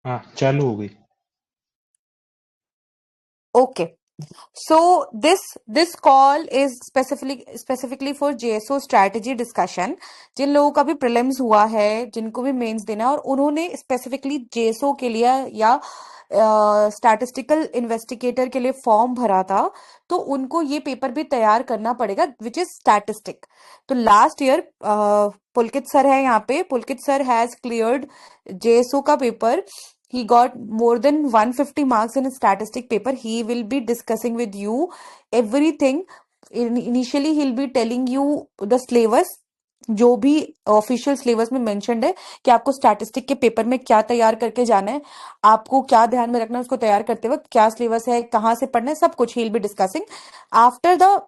हाँ, चालू हो गई। Okay. So this call is specifically for JSO strategy discussion. जिन लोगों का भी प्रीलिम्स हुआ है, जिनको भी मेंस देना है और उन्होंने स्पेसिफिकली JSO के लिए या स्टैटिस्टिकल इन्वेस्टिगेटर के लिए फॉर्म भरा था, तो उनको ये पेपर भी तैयार करना पड़ेगा, विच इज स्टैटिस्टिक। तो लास्ट ईयर पुलकित सर है यहाँ पे, पुलकित सर हैज क्लियर्ड JSO का paper. He got more than 150 marks in a statistic paper. He will be discussing with you everything. Initially, he'll be telling you the syllabus, जो भी official syllabus में mentioned है कि आपको statistic के paper में क्या तैयार करके जाना है, आपको क्या ध्यान में रखना है उसको तैयार करते वक्त, क्या सिलेबस है, कहाँ से पढ़ना है, सब कुछ he'll be discussing. After the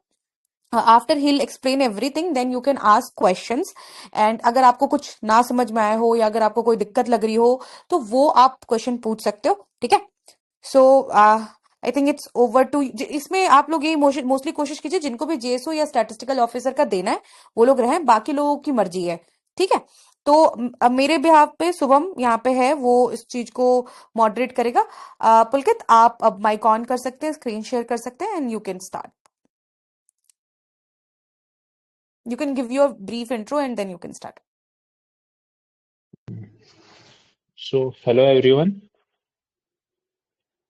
after he'll explain everything, then you can ask questions. and अगर आपको कुछ ना समझ में आया हो या अगर आपको कोई दिक्कत लग रही हो तो वो आप क्वेश्चन पूछ सकते हो, ठीक है? So I think it's over to. इसमें आप लोग ये मोस्टली कोशिश कीजिए जिनको भी जेएसओ या स्टैटिस्टिकल ऑफिसर का देना है वो लोग रहें, बाकी लोगों की मर्जी है, ठीक है? तो अब मेरे बिहाफ पे शुभम यहाँ पे है, वो इस चीज को मॉडरेट करेगा. पुलकित, आप अब माइक ऑन कर सकते हैं, स्क्रीन शेयर कर सकते हैं, and you can start. You can give your brief intro and then you can start. So hello everyone.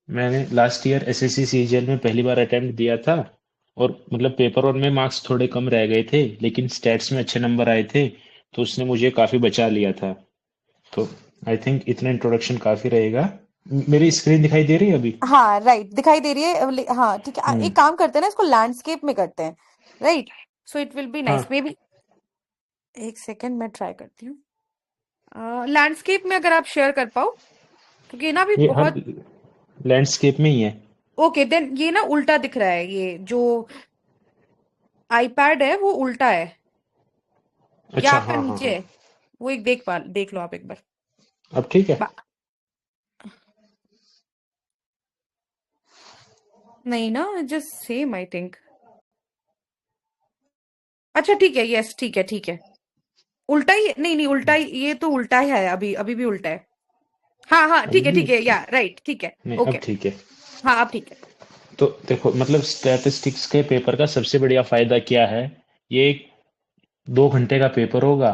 मैंने लास्ट ईयर एसएससी सीजीएल में पहली बार अटेम्प्ट दिया था, और मतलब पेपर वन में मार्क्स थोड़े कम रह गए थे, लेकिन स्टैट्स में अच्छे नंबर आए थे, तो उसने मुझे काफ़ी बचा लिया था। तो आई थिंक इतना इंट्रोडक्शन काफ़ी रहेगा। मेरी स्क्रीन दिखाई दे रही है अभी? हाँ राइट, दिखाई दे रही है. हाँ ठीक है, हम्म। एक काम करते हैं ना, इसको लैंडस्केप में करते हैं, right? So it will be nice हाँ, मे बी. एक सेकेंड मैं ट्राई करती हूँ लैंडस्केप में अगर आप शेयर कर पाओ, क्योंकि ना भी ये हर बहुत. लैंडस्केप में ही है। ओके देन ये ना उल्टा दिख रहा है, ये जो आईपैड है वो उल्टा है, या अच्छा, आपका हाँ हाँ नीचे हाँ। है. वो एक देख लो आप एक बार. अब ठीक है। बा- नहीं ना, जस्ट सेम आई थिंक. अच्छा ठीक है, यस ठीक है ठीक है. उल्टा ही नहीं नहीं उल्टा ही, ये तो उल्टा ही है, अभी अभी भी उल्टा है. हाँ हाँ अभी भी? ठीक है, या राइट ठीक है. नहीं, अब ओके. ठीक है। हाँ अब ठीक है. तो देखो, मतलब स्टैटिस्टिक्स के पेपर का सबसे बढ़िया फायदा क्या है? ये एक 2 घंटे का पेपर होगा,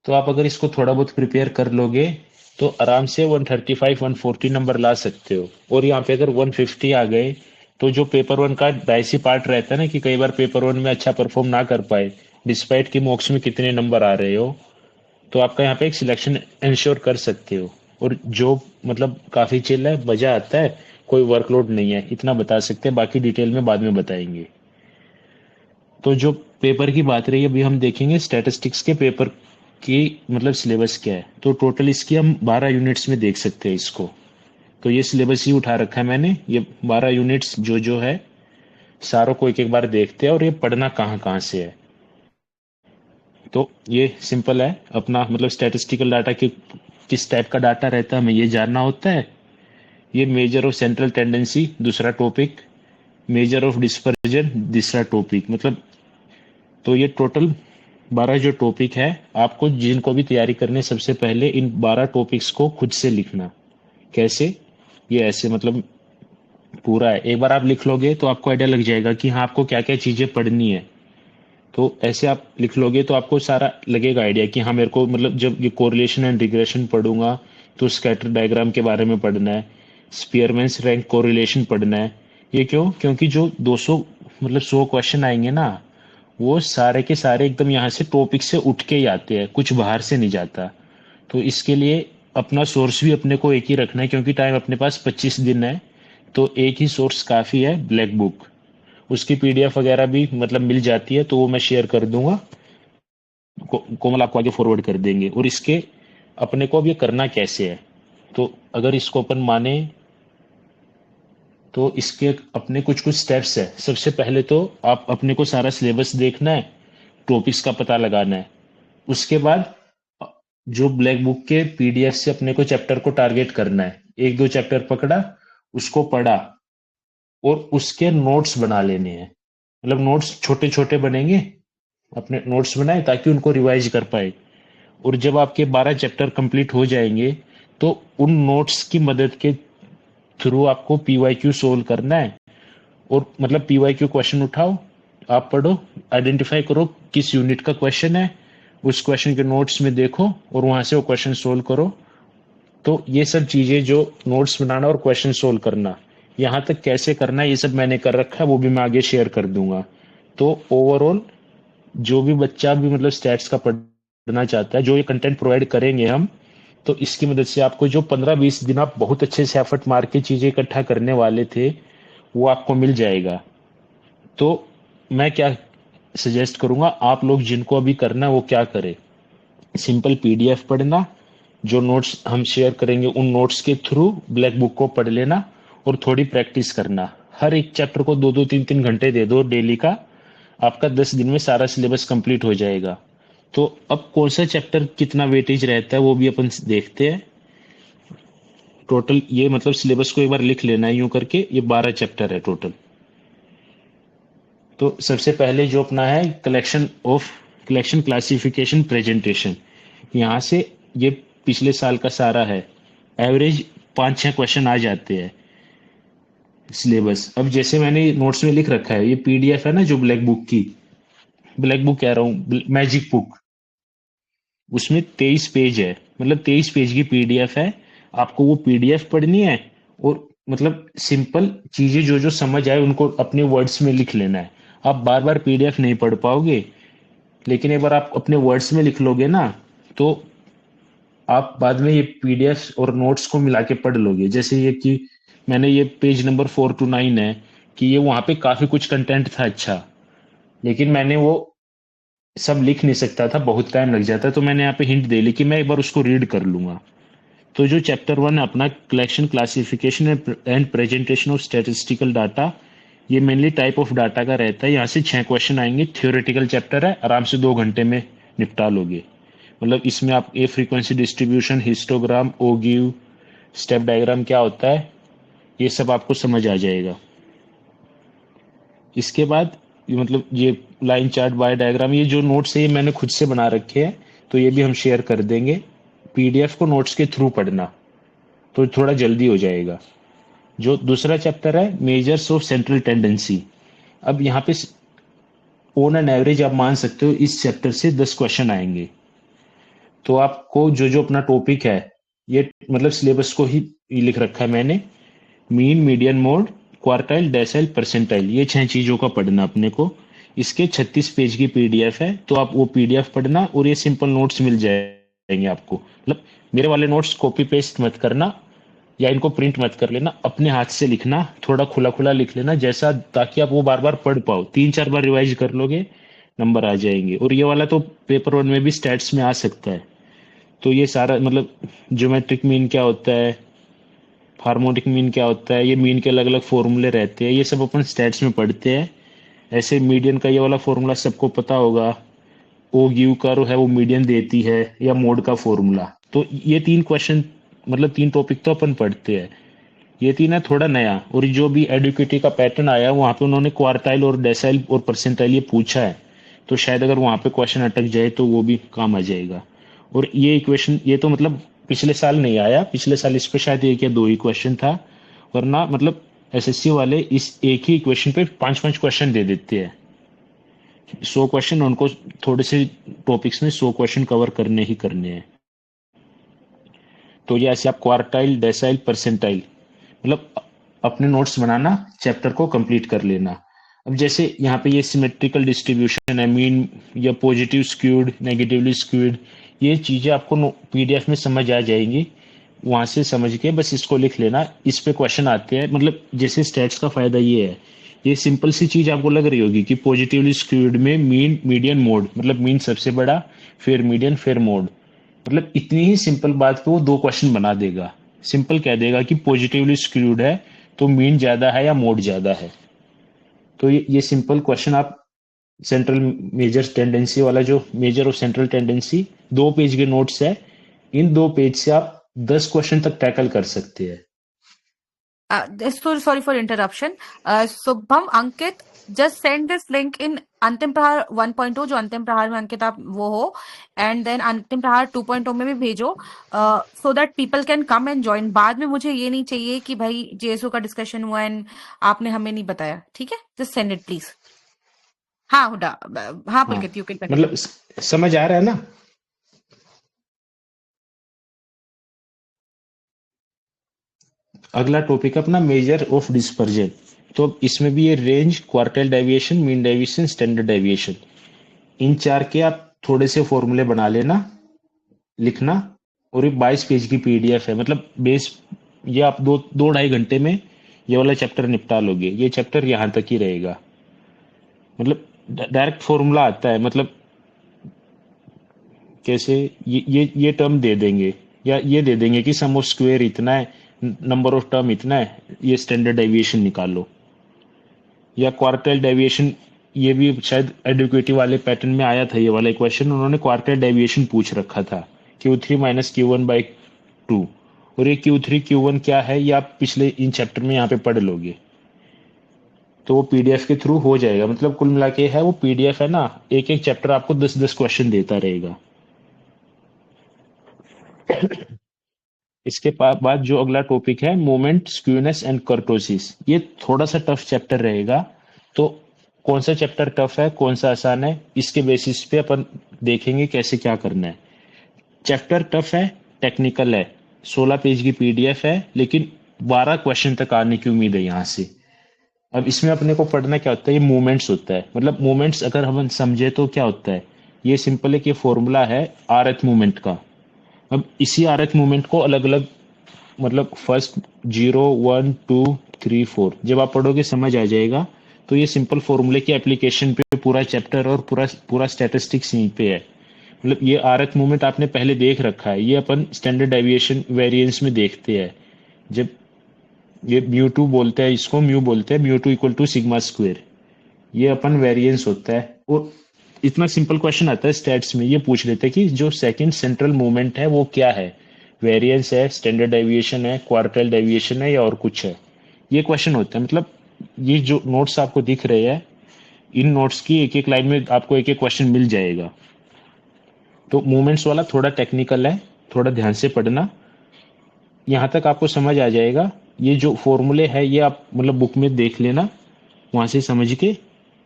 तो आप अगर इसको थोड़ा बहुत प्रिपेयर कर लोगे तो आराम से 135 140 नंबर ला सकते हो। और यहाँ पे अगर 150 आ गए, तो जो पेपर वन का डाइसी पार्ट रहता है ना, कि कई बार पेपर वन में अच्छा परफॉर्म ना कर पाए, डिस्पाइट कि मॉक्स में कितने नंबर आ रहे हो, तो आपका यहाँ पे एक सिलेक्शन इंश्योर कर सकते हो। और जो मतलब काफ़ी चिल है, मज़ा आता है, कोई वर्कलोड नहीं है, इतना बता सकते हैं, बाकी डिटेल में बाद में बताएंगे। तो जो पेपर की बात रही, अभी हम देखेंगे स्टैटिस्टिक्स के पेपर की मतलब सिलेबस क्या है। तो टोटल इसकी हम 12 यूनिट्स में देख सकते हैं इसको। तो ये सिलेबस ही उठा रखा है मैंने, ये 12 यूनिट्स जो है, सारों को एक एक बार देखते हैं और ये पढ़ना कहाँ कहाँ से है। तो ये सिंपल है अपना, मतलब स्टैटिस्टिकल डाटा की किस टाइप का डाटा रहता है हमें ये जानना होता है। ये मेजर ऑफ सेंट्रल टेंडेंसी दूसरा टॉपिक, मेजर ऑफ डिस्पर्जन तीसरा टॉपिक, मतलब तो ये टोटल 12 जो टॉपिक है, आपको जिनको भी तैयारी करनी है सबसे पहले इन 12 टॉपिक्स को खुद से लिखना। कैसे? ये ऐसे मतलब पूरा है, एक बार आप लिख लोगे तो आपको आइडिया लग जाएगा कि हाँ आपको क्या क्या चीज़ें पढ़नी है। तो ऐसे आप लिख लोगे तो आपको सारा लगेगा आइडिया कि हाँ मेरे को मतलब जब ये कोरिलेशन एंड रिग्रेशन पढ़ूंगा तो स्कैटर डायग्राम के बारे में पढ़ना है, स्पीयरमैन्स रैंक कोरिलेशन पढ़ना है। ये क्यों? क्योंकि जो 200 मतलब 100 क्वेश्चन आएंगे ना, वो सारे के सारे एकदम यहाँ से टॉपिक से उठ के ही आते हैं, कुछ बाहर से नहीं जाता। तो इसके लिए अपना सोर्स भी अपने को एक ही रखना है, क्योंकि टाइम अपने पास 25 दिन है। तो एक ही सोर्स काफ़ी है, ब्लैक बुक। उसकी पीडीएफ वगैरह भी मतलब मिल जाती है, तो वो मैं शेयर कर दूंगा। कोमल आपको आगे फॉरवर्ड कर देंगे। और इसके अपने को अब ये करना कैसे है, तो अगर इसको अपन माने तो इसके अपने कुछ कुछ स्टेप्स है। सबसे पहले तो आप अपने को सारा सिलेबस देखना है, टॉपिक्स का पता लगाना है। उसके बाद जो ब्लैक बुक के पीडीएफ से अपने को चैप्टर को टारगेट करना है, एक दो चैप्टर पकड़ा, उसको पढ़ा, और उसके नोट्स बना लेने हैं। मतलब नोट्स छोटे छोटे बनेंगे, अपने नोट्स बनाए ताकि उनको रिवाइज कर पाए। और जब आपके 12 चैप्टर कंप्लीट हो जाएंगे, तो उन नोट्स की मदद के थ्रू आपको पीवाईक्यू सोल्व करना है। और मतलब पीवाईक्यू क्वेश्चन उठाओ, आप पढ़ो, आइडेंटिफाई करो किस यूनिट का क्वेश्चन है, उस क्वेश्चन के नोट्स में देखो और वहां से वो क्वेश्चन सोल्व करो। तो ये सब चीजें जो नोट्स बनाना और क्वेश्चन सोल्व करना, यहाँ तक कैसे करना है ये सब मैंने कर रखा है, वो भी मैं आगे शेयर कर दूंगा। तो ओवरऑल जो भी बच्चा भी मतलब स्टैट्स का पढ़ना चाहता है, जो ये कंटेंट प्रोवाइड करेंगे हम, तो इसकी मदद से आपको जो 15-20 दिन आप बहुत अच्छे से एफर्ट मार के चीजें इकट्ठा करने वाले थे, वो आपको मिल जाएगा। तो मैं क्या सजेस्ट करूंगा, आप लोग जिनको अभी करना है वो क्या करें, सिंपल पीडीएफ पढ़ना, जो नोट्स हम शेयर करेंगे उन नोट्स के थ्रू ब्लैक बुक को पढ़ लेना और थोड़ी प्रैक्टिस करना। हर एक चैप्टर को 2-2 3-3 घंटे दे दो डेली का, आपका 10 दिन में सारा सिलेबस कंप्लीट हो जाएगा। तो अब कौन सा चैप्टर कितना वेटेज रहता है वो भी अपन देखते हैं। टोटल ये मतलब सिलेबस को एक बार लिख लेना है यूं करके, ये 12 चैप्टर है टोटल। तो सबसे पहले जो अपना है कलेक्शन क्लासिफिकेशन प्रेजेंटेशन, यहाँ से ये पिछले साल का सारा है, एवरेज 5-6 क्वेश्चन आ जाते हैं सिलेबस। अब जैसे मैंने नोट्स में लिख रखा है, ये पीडीएफ है ना जो ब्लैक बुक की, ब्लैक बुक कह रहा हूँ, मैजिक बुक, उसमें 23 पेज है, मतलब 23 पेज की पीडीएफ है। आपको वो पीडीएफ पढ़नी है और मतलब सिंपल चीजें जो जो समझ आए उनको अपने वर्ड्स में लिख लेना है। आप बार बार पीडीएफ नहीं पढ़ पाओगे, लेकिन एक बार आप अपने वर्ड्स में लिख लोगे ना, तो आप बाद में ये पीडीएफ और नोट्स को मिला के पढ़ लोगे। जैसे ये कि मैंने ये पेज नंबर 4 to 9 है, कि ये वहां पे काफी कुछ कंटेंट था अच्छा, लेकिन मैंने वो सब लिख नहीं सकता था, बहुत टाइम लग जाता, तो मैंने यहाँ पे हिंट दे ली कि मैं एक बार उसको रीड कर लूंगा। तो जो चैप्टर 1 है अपना, collection classification and presentation of statistical data, ये मेनली टाइप ऑफ डाटा का रहता है। यहाँ से 6 क्वेश्चन आएंगे, थियोरेटिकल चैप्टर है, आराम से 2 घंटे में निपटा लोगे। मतलब इसमें आप a frequency distribution, histogram, ogive, step diagram क्या होता है, ये सब आपको समझ आ जाएगा। इसके बाद ये मतलब ये लाइन चार्ट, बाय डायग्राम, ये जो नोट्स है ये मैंने खुद से बना रखे हैं, तो ये भी हम शेयर कर देंगे। पीडीएफ को नोट्स के थ्रू पढ़ना, तो थोड़ा जल्दी हो जाएगा। जो दूसरा चैप्टर है, मेजर्स ऑफ सेंट्रल टेंडेंसी, अब यहाँ पे ऑन एन एवरेज आप मान सकते हो इस चैप्टर से 10 क्वेश्चन आएंगे। तो आपको जो जो अपना टॉपिक है, ये मतलब सिलेबस को ही लिख रखा है मैंने, mean, median, mode, quartile, decyl, percentile, ये 6 चीजों का पढ़ना अपने को। इसके 36 पेज की पीडीएफ है, तो आप वो पीडीएफ पढ़ना और ये सिंपल नोट्स मिल जाएंगे आपको। मतलब मेरे वाले नोट्स कॉपी पेस्ट मत करना या इनको प्रिंट मत कर लेना, अपने हाथ से लिखना, थोड़ा खुला खुला लिख लेना जैसा, ताकि आप वो बार बार पढ़ पाओ। 3-4 बार रिवाइज कर लोगे, नंबर आ जाएंगे। और ये वाला तो पेपर 1 में भी स्टैट्स में आ सकता है। तो ये सारा मतलब ज्योमेट्रिक मीन क्या होता है, हार्मोनिक मीन क्या होता है, ये मीन के अलग अलग फॉर्मूले रहते हैं, ये सब अपन स्टैट्स में पढ़ते हैं। ऐसे मीडियन का ये वाला फॉर्मूला सबको पता होगा, ओ गिव का है वो मीडियन देती है, या मोड का फॉर्मूला। तो ये 3 क्वेश्चन मतलब 3 टॉपिक तो अपन पढ़ते हैं, ये 3 है थोड़ा नया। और जो भी एडुकेटी का पैटर्न आया वहां पे उन्होंने क्वार्टाइल और डेसाइल और परसेंटाइल ये पूछा है, तो शायद अगर वहां पे क्वेश्चन अटक जाए तो वो भी काम आ जाएगा। और ये इक्वेशन ये तो मतलब पिछले साल नहीं आया, पिछले साल इस पे शायद 1 या 2 ही क्वेश्चन था, वरना मतलब एसएससी वाले इस एक ही इक्वेशन पे 5-5 क्वेश्चन दे देते हैं। 100 क्वेश्चन उनको, थोड़े से टॉपिक्स में 100 क्वेश्चन कवर करने ही करने हैं। तो ये ऐसे आप क्वार्टाइल, डेसाइल, परसेंटाइल मतलब अपने नोट्स बनाना, चैप्टर को कंप्लीट कर लेना। अब जैसे यहाँ पे ये सिमेट्रिकल डिस्ट्रीब्यूशन है, मीन या पॉजिटिव स्क्यूड, नेगेटिवली स्क्यूड, ये चीजें आपको पीडीएफ में समझ आ जाएंगी। वहां से समझ के बस इसको लिख लेना, इस पे क्वेश्चन आते हैं। मतलब जैसे स्टैट्स का फायदा ये है, ये सिंपल सी चीज आपको लग रही होगी कि पॉजिटिवली स्क्यूड में मीन, मीडियन, मोड, मतलब मीन सबसे बड़ा, फिर मीडियन, फिर मोड, मतलब इतनी ही सिंपल बात पे वो 2 क्वेश्चन बना देगा। सिंपल कह देगा कि पॉजिटिवली स्क्यूड है तो मीन ज्यादा है या मोड ज्यादा है। तो ये सिंपल क्वेश्चन आप सेंट्रल मेजर टेंडेंसी वाला, जो मेजर और सेंट्रल टेंडेंसी 2 पेज के नोट्स है, इन 2 पेज से आप 10 क्वेश्चन तक टैकल कर सकते हैं। Sorry for interruption. Subham, Ankit, just send this link in अंतिम प्रहार 1.0, जो अंतिम प्रहार में अंकित आप वो हो, एंड देन अंतिम प्रहार 2.0 में भी भेजो, so that people can come and join. बाद में मुझे ये नहीं चाहिए कि भाई जेएसओ का डिस्कशन हुआ एंड आपने हमें नहीं बताया, ठीक है? Just send it please. हाँ हुडा, हाँ हाँ, पुलकित, यू कैन कंटिन्यू। मतलब समझ आ रहा है ना? अगला टॉपिक अपना मेजर ऑफ डिस्पर्जन। तो अब इसमें भी ये range, quartile deviation, mean deviation, standard deviation, इन चार के आप थोड़े से फॉर्मूले बना लेना, लिखना। और ये 22 पेज की पीडीएफ है, मतलब बेस ये आप दो दो ढाई घंटे में ये वाला चैप्टर निपटा लोगे। ये चैप्टर यहाँ तक ही रहेगा, मतलब डायरेक्ट फॉर्मूला आता है। मतलब कैसे, ये टर्म दे देंगे, या ये दे देंगे कि सम ऑफ स्क्वायर इतना है, नंबर ऑफ टर्म इतना है, ये स्टैंडर्ड डेविएशन निकालो। या क्वार्टाइल डेविएशन, ये भी शायद एडुकेटिव वाले पैटर्न में आया था ये वाला क्वेश्चन। उन्होंने क्वार्टाइल डेविएशन पूछ रखा था, Q3 माइनस Q1/2। और ये Q3 Q1 क्या है, ये आप पिछले इन चैप्टर में यहाँ पे पढ़ लोगे, तो वो पीडीएफ के थ्रू हो जाएगा। मतलब कुल मिला के है वो पीडीएफ है ना, एक एक चैप्टर आपको 10-10 क्वेश्चन देता रहेगा। इसके बाद जो अगला टॉपिक है, मोमेंट, स्क्यूनेस एंड कर्टोसिस, ये थोड़ा सा टफ चैप्टर रहेगा। तो कौन सा चैप्टर टफ है, कौन सा आसान है, इसके बेसिस पे अपन देखेंगे कैसे क्या करना है। चैप्टर टफ है, टेक्निकल है, 16 पेज की पीडीएफ है, लेकिन 12 क्वेश्चन तक आने की उम्मीद है यहाँ से। अब इसमें अपने को पढ़ना क्या होता है, ये मूवमेंट्स होता है। मतलब मूवमेंट्स अगर हम समझे तो क्या होता है, ये सिंपल एक ये फॉर्मूला है आरएथ मूवमेंट का। अब इसी आरएथ मूवमेंट को अलग अलग, मतलब फर्स्ट 0, 1, 2, 3, 4 जब आप पढ़ोगे समझ आ जाएगा। तो ये सिंपल फॉर्मूले की एप्लीकेशन पे पूरा चैप्टर और पूरा पूरा स्टैटिस्टिक्स यहीं पे है। मतलब ये आरएथ मूवमेंट आपने पहले देख रखा है, ये अपन स्टैंडर्ड डेविएशन वेरिएंस में देखते हैं। जब ये म्यू टू बोलते हैं, इसको म्यू बोलते हैं, mu two equal to sigma square, ये अपन वेरिएंस होता है। और इतना सिंपल क्वेश्चन आता है स्टैट्स में, ये पूछ लेते हैं कि जो सेकंड सेंट्रल मूवमेंट है वो क्या है, वेरिएंस है, स्टैंडर्ड डेविएशन है, क्वार्टाइल डेविएशन है, या और कुछ है। ये क्वेश्चन होता है। मतलब ये जो नोट्स आपको दिख रहे हैं, इन नोट्स की एक एक लाइन में आपको एक एक क्वेश्चन मिल जाएगा। तो मूवमेंट्स वाला थोड़ा टेक्निकल है, थोड़ा ध्यान से पढ़ना, यहाँ तक आपको समझ आ जाएगा। ये जो फॉर्मूले है ये आप मतलब बुक में देख लेना, वहां से समझ के।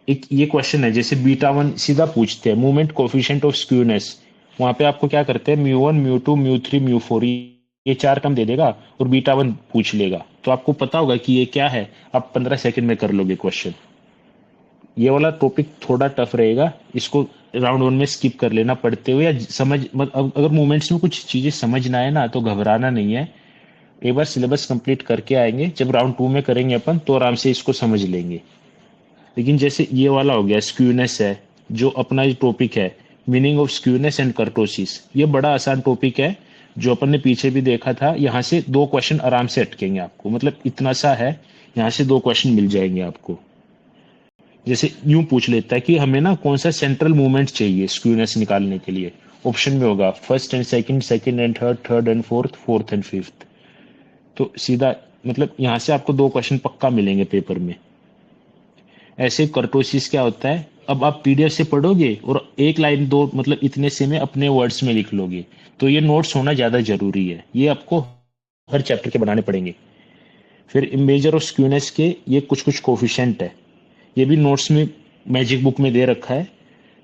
एक ये क्वेश्चन है, जैसे बीटा 1 सीधा पूछते हैं, मूवमेंट कोफिशिएंट ऑफ स्क्यूनेस, वहां पे आपको क्या करते हैं, म्यू 1, म्यू 2, म्यू 3, म्यू 4, ये चार टर्म दे देगा और बीटा 1 पूछ लेगा। तो आपको पता होगा कि ये क्या है, आप 15 सेकंड में कर लोगे क्वेश्चन। ये वाला टॉपिक थोड़ा टफ रहेगा, इसको राउंड 1 में स्किप कर लेना पढ़ते हुए, या समझ अगर मूवमेंट्स में कुछ चीजें समझना है ना तो घबराना नहीं है। एक बार सिलेबस कंप्लीट करके आएंगे, जब राउंड 2 में करेंगे अपन तो आराम से इसको समझ लेंगे। लेकिन जैसे ये वाला हो गया स्क्यूनेस है, जो अपना ये टॉपिक है, meaning of skewness and kurtosis, ये बड़ा आसान टॉपिक है, जो अपन ने पीछे भी देखा था। यहाँ से 2 क्वेश्चन आराम से अटकेंगे आपको, मतलब इतना सा है, यहाँ से 2 क्वेश्चन मिल जाएंगे आपको। जैसे यूं पूछ लेता है कि हमें ना कौन सा सेंट्रल मूवमेंट चाहिए स्क्यूनेस निकालने के लिए, ऑप्शन में होगा first and second, second and third, third and fourth, fourth and fifth. तो सीधा मतलब यहाँ से आपको 2 क्वेश्चन पक्का मिलेंगे पेपर में। ऐसे कर्टोसिस क्या होता है, अब आप पीडीएफ से पढ़ोगे और एक लाइन दो मतलब इतने से में अपने वर्ड्स में लिख लोगे, तो ये नोट्स होना ज्यादा जरूरी है, ये आपको हर चैप्टर के बनाने पड़ेंगे। फिर मेजर ऑफ स्क्यूनेस के ये कुछ कुछ कोफिशिएंट है, ये भी नोट्स में मैजिक बुक में दे रखा है।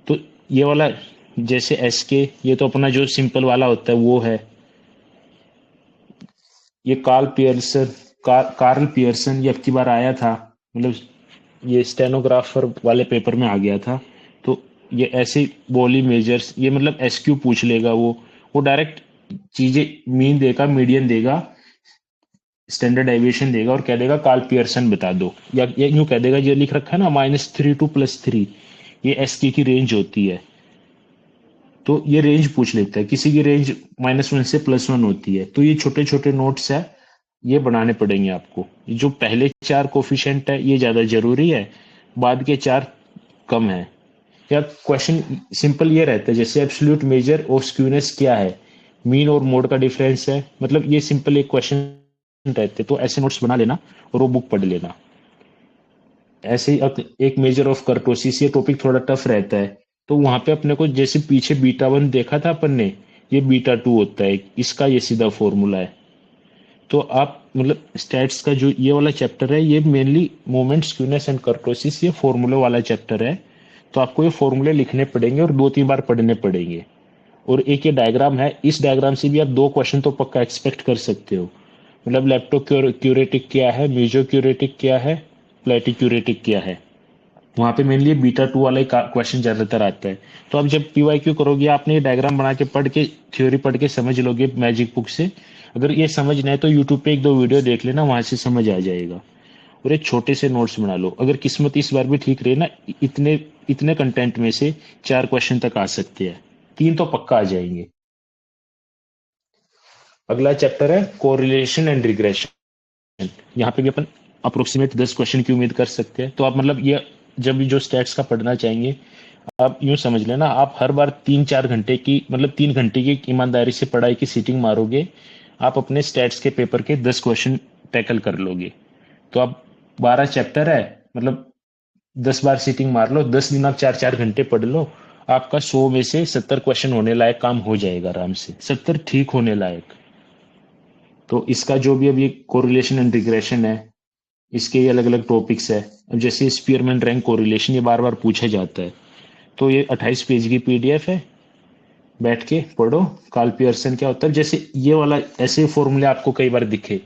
तो ये वाला जैसे एस के, ये तो अपना जो सिंपल वाला होता है वो है। ये कार्ल पियर्सन ये अब की बार आया था, मतलब ये स्टेनोग्राफर वाले पेपर में आ गया था। तो ये ऐसे बॉली मेजर्स, ये मतलब एसक्यू पूछ लेगा वो डायरेक्ट चीजें मीन देगा, मीडियन देगा, स्टैंडर्ड डेविएशन देगा और कह देगा कार्ल पियर्सन बता दो, या ये यूं कह देगा, जो लिख रखा है ना -3 to +3, ये एसके की रेंज होती है। तो ये रेंज पूछ लेता है, किसी की रेंज -1 से +1 होती है। तो ये छोटे छोटे नोट्स है, ये बनाने पड़ेंगे आपको। जो पहले 4 कोफिशिएंट है ये ज्यादा जरूरी है, बाद के 4 कम है। या क्वेश्चन सिंपल ये रहता है, जैसे एब्सोल्यूट मेजर ऑफ स्क्यूनेस क्या है, मीन और मोड का डिफरेंस है, मतलब ये सिंपल एक क्वेश्चन रहते। तो ऐसे नोट्स बना लेना और वो बुक पढ़ लेना। ऐसे ही एक मेजर ऑफ कर्टोसिस, ये टॉपिक थोड़ा टफ रहता है। तो वहां पे अपने को जैसे पीछे बीटा वन देखा था अपन ने, ये बीटा टू होता है, इसका ये सीधा फॉर्मूला है। तो आप मतलब स्टैट्स का जो ये वाला चैप्टर है, ये mainly moment skewness and kurtosis, ये फॉर्मूले वाला चैप्टर है। तो आपको ये फॉर्मूले लिखने पड़ेंगे और 2-3 बार पढ़ने पड़ेंगे। और एक ये डायग्राम है, इस डायग्राम से भी आप 2 क्वेश्चन तो पक्का एक्सपेक्ट कर सकते हो। मतलब लेप्टो क्यूरेटिक क्या है, मेजो क्यूरेटिक क्या है, प्लेटी क्यूरेटिक क्या है। वहां पे मेनली बीटा टू वाला ही क्वेश्चन ज्यादातर आता है। तो आप जब पीवाईक्यू करोगे, आपने ये डायग्राम बना के पढ़ के, थ्योरी पढ़ के समझ लोगे मैजिक बुक से। अगर ये समझ नहीं है तो यूट्यूब पे 1-2 वीडियो देख लेना, वहां से समझ आ जाएगा। और एक छोटे से नोट्स बना लो। अगर किस्मत इस बार भी ठीक रही ना, इतने इतने कंटेंट में से 4 क्वेश्चन तक आ सकते हैं, 3 तो पक्का आ जाएंगे। अगला चैप्टर है कोरिलेशन एंड रिग्रेशन। यहाँ पे भी अपन अप्रोक्सीमेट 10 क्वेश्चन की उम्मीद कर सकते हैं। तो आप मतलब ये जब भी जो स्टैट्स का पढ़ना चाहेंगे, आप यूं समझ लेना, आप हर बार 3-4 घंटे की, मतलब 3 घंटे की ईमानदारी से पढ़ाई की सीटिंग मारोगे, आप अपने स्टैट्स के पेपर के 10 क्वेश्चन टैकल कर लोगे। तो आप 12 चैप्टर है, मतलब 10 बार सीटिंग मार लो, 10 दिन आप 4-4 घंटे पढ़ लो, आपका 100 में से 70 क्वेश्चन होने लायक काम हो जाएगा आराम से, 70 ठीक होने लायक। तो इसका जो भी अभी कोरिलेशन एंड रिग्रेशन है, इसके ये अलग अलग टॉपिक्स है। अब जैसे स्पीयरमैन रैंक कोरिलेशन, ये बार बार पूछा जाता है। तो ये 28 पेज की पीडीएफ है, बैठ के पढ़ो। कार्ल पियर्सन क्या होता है, जैसे ये वाला ऐसे फॉर्मूले आपको कई बार दिखे,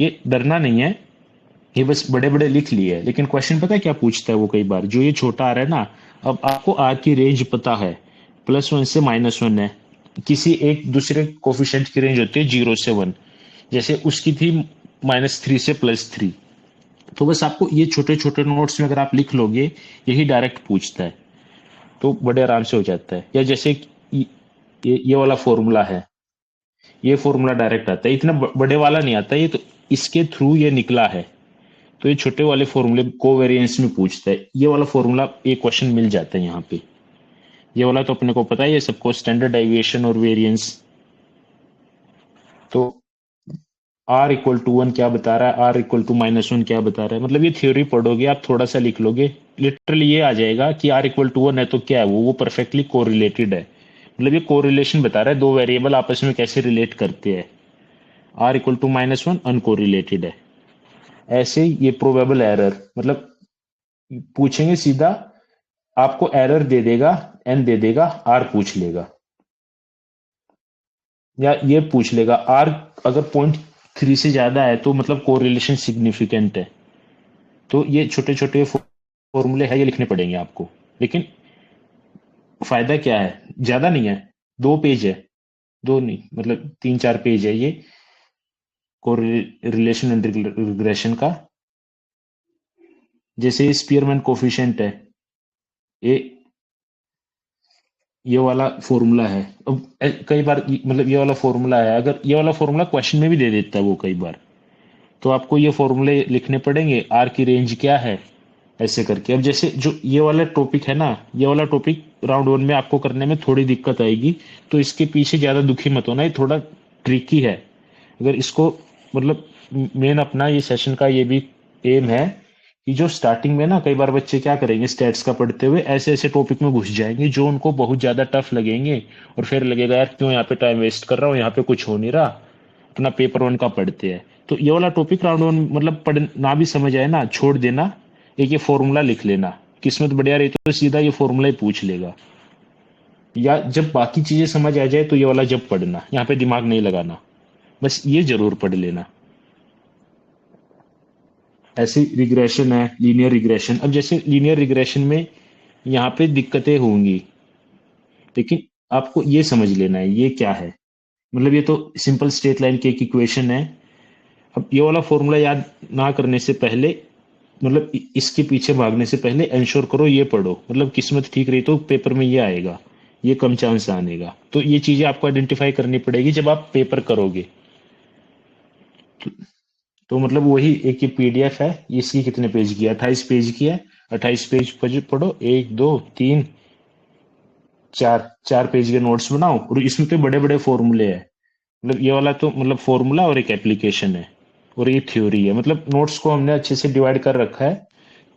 ये डरना नहीं है, ये बस बड़े बड़े लिख लिए है, लेकिन क्वेश्चन पता है क्या पूछता है वो कई बार, जो ये छोटा आ रहा है ना, अब आपको आर की रेंज पता है, +1 से -1 है, किसी एक दूसरे कोफिशिएंट की रेंज होती है 0 से 1, जैसे उसकी थी -3 से +3। तो बस आपको ये छोटे छोटे नोट्स में अगर आप लिख लोगे, यही डायरेक्ट पूछता है, तो बड़े आराम से हो जाता है। या जैसे ये वाला फॉर्मूला है, ये फॉर्मूला डायरेक्ट आता है, इतना बड़े वाला नहीं आता, ये तो इसके थ्रू ये निकला है। तो ये छोटे वाले फॉर्मूले कोवेरिएंस में पूछता है, ये वाला फॉर्मूला एक क्वेश्चन मिल जाता है यहाँ पे। ये वाला तो अपने को पता है, ये सबको स्टैंडर्ड डेविएशन और वेरिएंस। तो R=1 क्या बता रहा है, R=-1 क्या बता रहा है, मतलब ये थ्योरी पढ़ोगे आप, थोड़ा सा लिख लोगे, लिटरली ये आ जाएगा कि R=1 है तो क्या है वो परफेक्टली कोरिलेटेड है। मतलब ये कोरिलेशन बता रहा है, दो वेरिएबल आपस में कैसे रिलेट करते हैं। R=-1 अनकोरिलेटेड है। ऐसे ही ये प्रोबेबल एरर, मतलब पूछेंगे सीधा, आपको एरर दे देगा, n दे देगा, r पूछ लेगा, या ये पूछ लेगा r अगर 0.3 से ज्यादा है तो मतलब कोरिलेशन सिग्निफिकेंट है। तो ये छोटे छोटे फॉर्मूले है, ये लिखने पड़ेंगे आपको। लेकिन फायदा क्या है, ज्यादा नहीं है, 2 पेज है, दो नहीं मतलब 3-4 पेज है ये कोरिलेशन एंड रिग्रेशन का। जैसे स्पीयरमैन कोफिशिएंट है, ये ये वाला फॉर्मूला है। अब कई बार मतलब ये वाला फॉर्मूला है, अगर ये वाला फॉर्मूला क्वेश्चन में भी दे देता है वो कई बार, तो आपको ये फॉर्मूले लिखने पड़ेंगे, आर की रेंज क्या है, ऐसे करके। अब जैसे जो ये वाला टॉपिक है ना, ये वाला टॉपिक राउंड 1 में आपको करने में थोड़ी दिक्कत आएगी, तो इसके पीछे ज्यादा दुखी मत होना, ये थोड़ा ट्रिकी है। अगर इसको मतलब मेन अपना ये सेशन का ये भी एम है कि जो स्टार्टिंग में ना कई बार बच्चे क्या करेंगे, स्टैट्स का पढ़ते हुए ऐसे ऐसे टॉपिक में घुस जाएंगे जो उनको बहुत ज्यादा टफ लगेंगे, और फिर लगेगा यार क्यों यहाँ पे टाइम वेस्ट कर रहा हूँ, यहाँ पे कुछ हो नहीं रहा, अपना पेपर 1 का पढ़ते हैं। तो ये वाला टॉपिक राउंड 1 मतलब पढ़ना भी समझ आए ना, छोड़ देना, एक ये फॉर्मूला लिख लेना, किस्मत बढ़िया रही तो सीधा ये फॉर्मूला ही पूछ लेगा। या जब बाकी चीजें समझ आ जाए तो ये वाला जब पढ़ना, यहाँ पे दिमाग नहीं लगाना, बस ये जरूर पढ़ लेना। ऐसे रिग्रेशन है, लीनियर रिग्रेशन। अब जैसे लीनियर रिग्रेशन में यहाँ पे दिक्कतें होंगी, लेकिन आपको ये समझ लेना है ये क्या है। मतलब ये तो सिंपल स्ट्रेट लाइन की एक इक्वेशन है। अब ये वाला फॉर्मूला याद ना करने से पहले, मतलब इसके पीछे भागने से पहले इंश्योर करो ये पढ़ो, मतलब किस्मत ठीक रही तो पेपर में ये आएगा, ये कम चांस आने का। तो ये चीजें आपको आइडेंटिफाई करनी पड़ेगी जब आप पेपर करोगे। तो मतलब वही एक ये पीडीएफ है, इसकी कितने पेज की है, 28 पेज की है। 28 पेज पढ़ो, 1, 2, 3, 4 4 पेज के नोट्स बनाओ, और इसमें तो बड़े बड़े फॉर्मूले हैं। मतलब ये वाला तो मतलब फॉर्मूला और एक एप्लीकेशन है, और ये थ्योरी है। मतलब नोट्स को हमने अच्छे से डिवाइड कर रखा है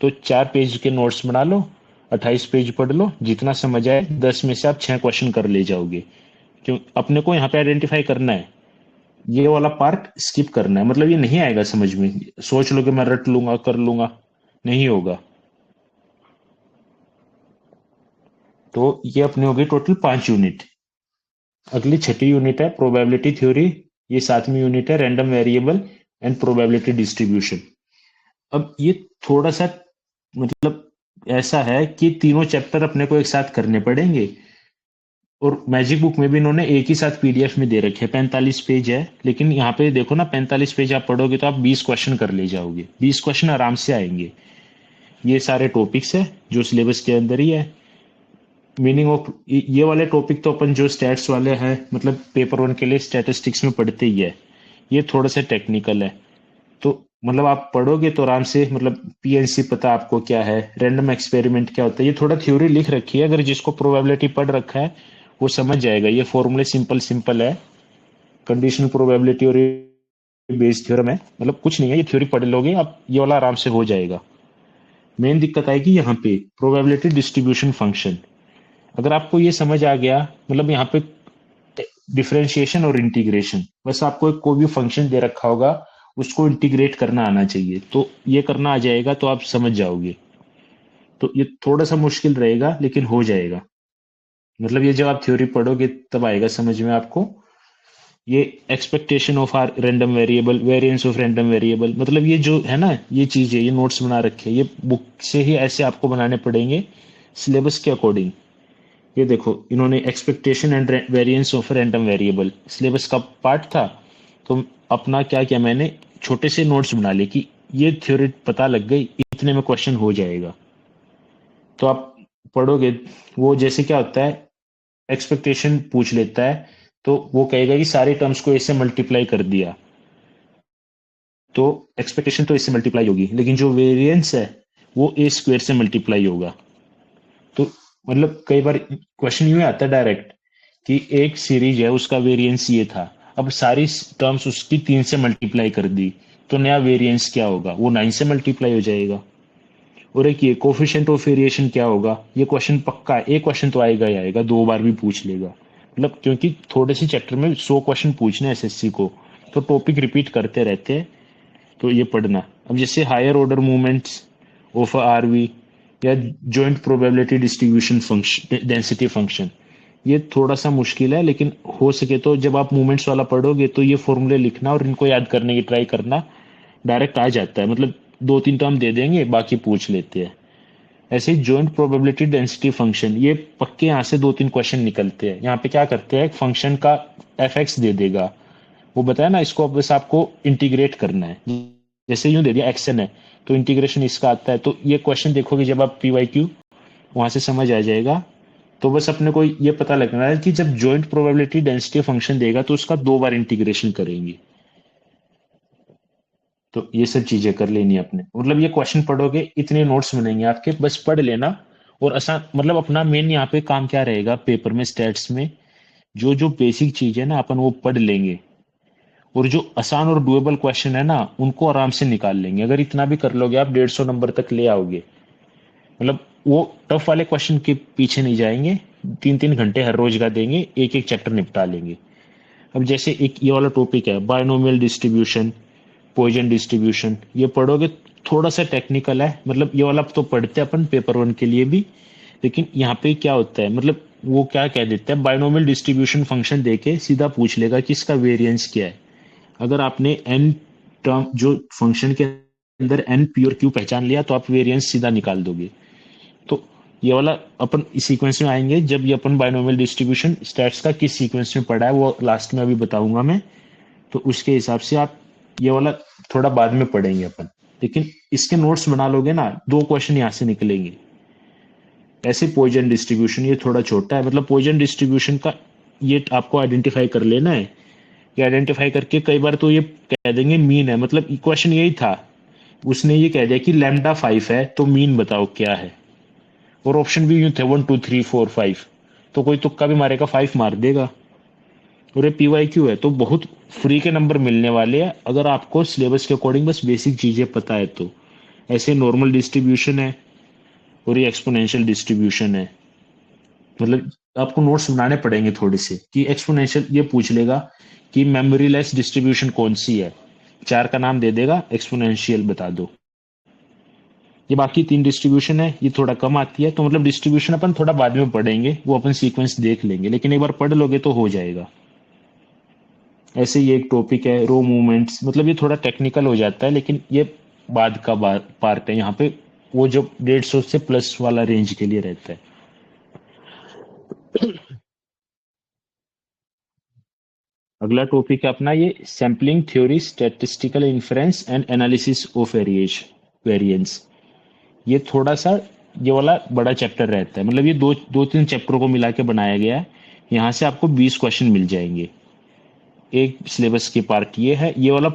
तो 4 पेज के नोट्स बना लो, 28 पेज पढ़ लो, जितना समझ आए 10 में से आप 6 क्वेश्चन कर ले जाओगे। क्यों अपने को यहाँ पे आइडेंटिफाई करना है, ये वाला पार्ट स्किप करना है, मतलब ये नहीं आएगा समझ में। सोच लो कि मैं रट लूंगा कर लूंगा, नहीं होगा। तो ये अपने हो गई टोटल 5 यूनिट। अगली छठी यूनिट है प्रोबेबिलिटी थ्योरी। ये 7वीं यूनिट है random variable and probability distribution. अब ये थोड़ा सा मतलब ऐसा है कि तीनों चैप्टर अपने को एक साथ करने पड़ेंगे, और मैजिक बुक में भी इन्होंने एक ही साथ पीडीएफ में दे रखे हैं। 45 पेज है, लेकिन यहाँ पे देखो ना 45 पेज आप पढ़ोगे तो आप 20 क्वेश्चन कर ले जाओगे, 20 क्वेश्चन आराम से आएंगे। ये सारे टॉपिक्स है जो सिलेबस के अंदर ही है। मीनिंग ऑफ ये वाले टॉपिक तो अपन जो स्टैट्स वाले हैं मतलब पेपर 1 के लिए स्टैटिस्टिक्स में पढ़ते ही है। ये थोड़ा सा टेक्निकल है, तो मतलब आप पढ़ोगे तो आराम से, मतलब पीएनसी पता आपको क्या है, रैंडम एक्सपेरिमेंट क्या होता है, ये थोड़ा थ्योरी लिख रखी है। अगर जिसको प्रोबेबिलिटी पढ़ रखा है वो समझ जाएगा। ये फॉर्मूले सिंपल सिंपल है, कंडीशनल प्रोबेबिलिटी और बेस थ्योरम है, मतलब कुछ नहीं है। ये थ्योरी पढ़ लोगे आप, ये वाला आराम से हो जाएगा। मेन दिक्कत आएगी यहाँ पे प्रोबेबिलिटी डिस्ट्रीब्यूशन फंक्शन। अगर आपको ये समझ आ गया, मतलब यहाँ पे डिफरेंशिएशन और इंटीग्रेशन, बस आपको एक कोई भी फंक्शन दे रखा होगा उसको इंटीग्रेट करना आना चाहिए, तो ये करना आ जाएगा तो आप समझ जाओगे। तो ये थोड़ा सा मुश्किल रहेगा लेकिन हो जाएगा। मतलब ये जब आप थ्योरी पढ़ोगे तब आएगा समझ में आपको। ये expectation of R random variable, variance of random variable, मतलब ये जो है ना ये चीजें, ये नोट्स बना रखे हैं, ये बुक से ही ऐसे आपको बनाने पड़ेंगे सिलेबस के अकॉर्डिंग। ये देखो इन्होंने expectation and variance of random variable syllabus का पार्ट था, तो अपना क्या किया मैंने, छोटे से नोट्स बना लिए कि ये थ्योरी पता लग गई, इतने में क्वेश्चन हो जाएगा। तो आप पढ़ोगे, वो जैसे क्या होता है, एक्सपेक्टेशन पूछ लेता है तो वो कहेगा कि सारे टर्म्स को इससे मल्टीप्लाई कर दिया, तो एक्सपेक्टेशन तो इससे मल्टीप्लाई होगी, लेकिन जो वेरिएंस है वो ए स्क्वायर से मल्टीप्लाई होगा। तो मतलब कई बार क्वेश्चन यूं आता है डायरेक्ट कि एक सीरीज है उसका वेरिएंस ये था, अब सारी टर्म्स उसकी 3 से मल्टीप्लाई कर दी, तो नया वेरिएंस क्या होगा, वो 9 से मल्टीप्लाई हो जाएगा। और एक ये कोफिशिएंट ऑफ वेरिएशन क्या होगा, ये क्वेश्चन पक्का है, एक क्वेश्चन तो आएगा ही आएगा, 2 बार भी पूछ लेगा। मतलब क्योंकि थोड़े से चैप्टर में 100 क्वेश्चन पूछने एसएससी को, तो टॉपिक रिपीट करते रहते हैं, तो ये पढ़ना। अब जैसे higher order movements of RV या joint probability distribution function, density function, ये थोड़ा सा मुश्किल है, लेकिन हो सके तो जब आप मूवमेंट्स वाला पढ़ोगे तो ये फॉर्मूले लिखना और इनको याद करने की ट्राई करना, डायरेक्ट आ जाता है। मतलब 2-3 टर्म दे देंगे बाकी पूछ लेते हैं। ऐसे ही जॉइंट प्रोबेबिलिटी डेंसिटी फंक्शन, ये पक्के यहाँ से 2-3 क्वेश्चन निकलते हैं। यहाँ पे क्या करते हैं, फंक्शन का एफ एक्स दे देगा, वो बताया ना, इसको बस आपको इंटीग्रेट करना है। जैसे यूं दे दिया एक्सन है तो इंटीग्रेशन इसका आता है, तो ये क्वेश्चन देखोगे जब आप पी वाई क्यू, वहां से समझ आ जाएगा। तो बस अपने को ये पता लगना है कि जब जॉइंट प्रोबेबिलिटी डेंसिटी फंक्शन देगा तो उसका 2 बार इंटीग्रेशन करेंगे। तो ये सब चीजें कर लेनी है अपने, मतलब ये क्वेश्चन पढ़ोगे इतने नोट्स बनेंगे आपके, बस पढ़ लेना। और आसान, मतलब अपना मेन यहाँ पे काम क्या रहेगा पेपर में, स्टैट्स में जो जो बेसिक चीज है ना अपन वो पढ़ लेंगे, और जो आसान और डुएबल क्वेश्चन है ना उनको आराम से निकाल लेंगे। अगर इतना भी कर लोगे आप 150 नंबर तक ले आओगे। मतलब वो टफ वाले क्वेश्चन के पीछे नहीं जाएंगे, 3-3 घंटे हर रोज का देंगे, एक एक चैप्टर निपटा लेंगे। अब जैसे एक ये वाला टॉपिक है बायनोमियल डिस्ट्रीब्यूशन, पॉइजन डिस्ट्रीब्यूशन, ये पढ़ोगे, थोड़ा सा टेक्निकल है। मतलब ये वाला तो पढ़ते हैं अपन पेपर 1 के लिए भी, लेकिन यहाँ पे क्या होता है, मतलब वो क्या कह देते हैं, बायनोमियल डिस्ट्रीब्यूशन फंक्शन देके सीधा पूछ लेगा कि इसका वेरिएंस क्या है। अगर आपने एन टर्म जो फंक्शन के अंदर एन पी और क्यू पहचान लिया तो आप वेरिएंस सीधा निकाल दोगे। तो ये वाला अपन इस सीक्वेंस में आएंगे, जब ये अपन बायनोमियल डिस्ट्रीब्यूशन स्टैट्स का किस सीक्वेंस में पढ़ा है वो लास्ट में अभी बताऊंगा मैं, तो उसके हिसाब से आप ये वाला थोड़ा बाद में पढ़ेंगे अपन। लेकिन इसके नोट्स बना लोगे ना, 2 क्वेश्चन यहाँ से निकलेंगे। ऐसे पॉइजन डिस्ट्रीब्यूशन, ये थोड़ा छोटा है, मतलब पॉइजन डिस्ट्रीब्यूशन का ये आपको आइडेंटिफाई कर लेना है। ये आइडेंटिफाई करके कई बार तो ये कह देंगे मीन है, मतलब क्वेश्चन यही था, उसने ये कह दिया कि लैम्डा 5 है तो मीन बताओ क्या है, और ऑप्शन भी यूं थे 1 2 3 4 5, तो कोई तुक्का भी मारेगा 5 मार देगा। और ये पीवाईक्यू है तो बहुत फ्री के नंबर मिलने वाले हैं अगर आपको सिलेबस के अकॉर्डिंग बस बेसिक चीजें पता है तो। ऐसे नॉर्मल डिस्ट्रीब्यूशन है और ये एक्सपोनेंशियल डिस्ट्रीब्यूशन है। मतलब आपको नोट्स बनाने पड़ेंगे थोड़े से कि एक्सपोनेंशियल ये पूछ लेगा कि मेमोरी लेस डिस्ट्रीब्यूशन कौन सी है, 4 का नाम दे देगा, एक्सपोनेंशियल बता दो। ये बाकी 3 डिस्ट्रीब्यूशन है, ये थोड़ा कम आती है, तो मतलब डिस्ट्रीब्यूशन अपन थोड़ा बाद में पढ़ेंगे, वो अपन सीक्वेंस देख लेंगे, लेकिन एक बार पढ़ लोगे तो हो जाएगा। ऐसे ये एक टॉपिक है रो मूवमेंट्स, मतलब ये थोड़ा टेक्निकल हो जाता है, लेकिन ये बाद का पार्ट है। यहाँ पे वो जो 150 से प्लस वाला रेंज के लिए रहता है। अगला टॉपिक है अपना ये sampling theory, statistical inference and analysis of variance. ये थोड़ा सा ये वाला बड़ा चैप्टर रहता है, मतलब ये दो तीन चैप्टरों को मिला के बनाया गया है। यहाँ से आपको 20 क्वेश्चन मिल जाएंगे। एक सिलेबस की पार्ट ये वाला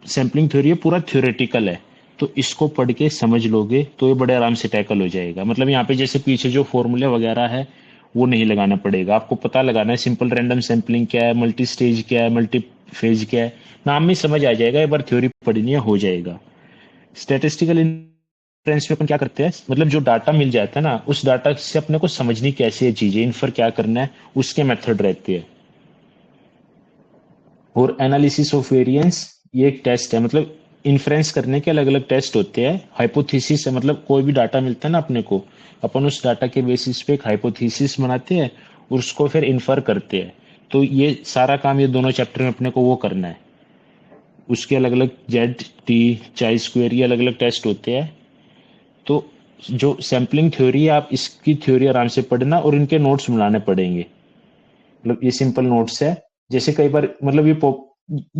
सैम्पलिंग थ्योरी है, पूरा थ्योरेटिकल है, तो इसको पढ़ के समझ लोगे तो ये बड़े आराम से टैकल हो जाएगा। मतलब यहाँ पे जैसे पीछे जो फॉर्मूले वगैरह है वो नहीं लगाना पड़ेगा, आपको पता लगाना है सिंपल रैंडम सैम्पलिंग क्या है, मल्टी स्टेज क्या है, मल्टी फेज क्या है, नाम में समझ आ जाएगा, एक बार थ्योरी पढ़नी है हो जाएगा। स्टैटिस्टिकल इन्फ्रेंस में अपन क्या करते हैं, मतलब जो डाटा मिल जाता है ना, उस डाटा से अपने को समझनी कैसे है चीजें, इन्फर क्या करना है, उसके मेथड रहते हैं। और एनालिसिस ऑफ वेरिएंस ये एक टेस्ट है, मतलब इन्फ्रेंस करने के अलग अलग टेस्ट होते हैं। हाइपोथेसिस है, मतलब कोई भी डाटा मिलता है ना अपने को, अपन उस डाटा के बेसिस पे एक हाइपोथेसिस बनाते हैं और उसको फिर इन्फर करते हैं। तो ये सारा काम ये दोनों चैप्टर में अपने को वो करना है। उसके अलग अलग जेड टी चाई स्क्वेयर ये अलग अलग टेस्ट होते हैं। तो जो सैम्पलिंग थ्योरी है, आप इसकी थ्योरी आराम से पढ़ना और इनके नोट्स बनाने पड़ेंगे। मतलब ये सिंपल नोट्स है। जैसे कई बार मतलब ये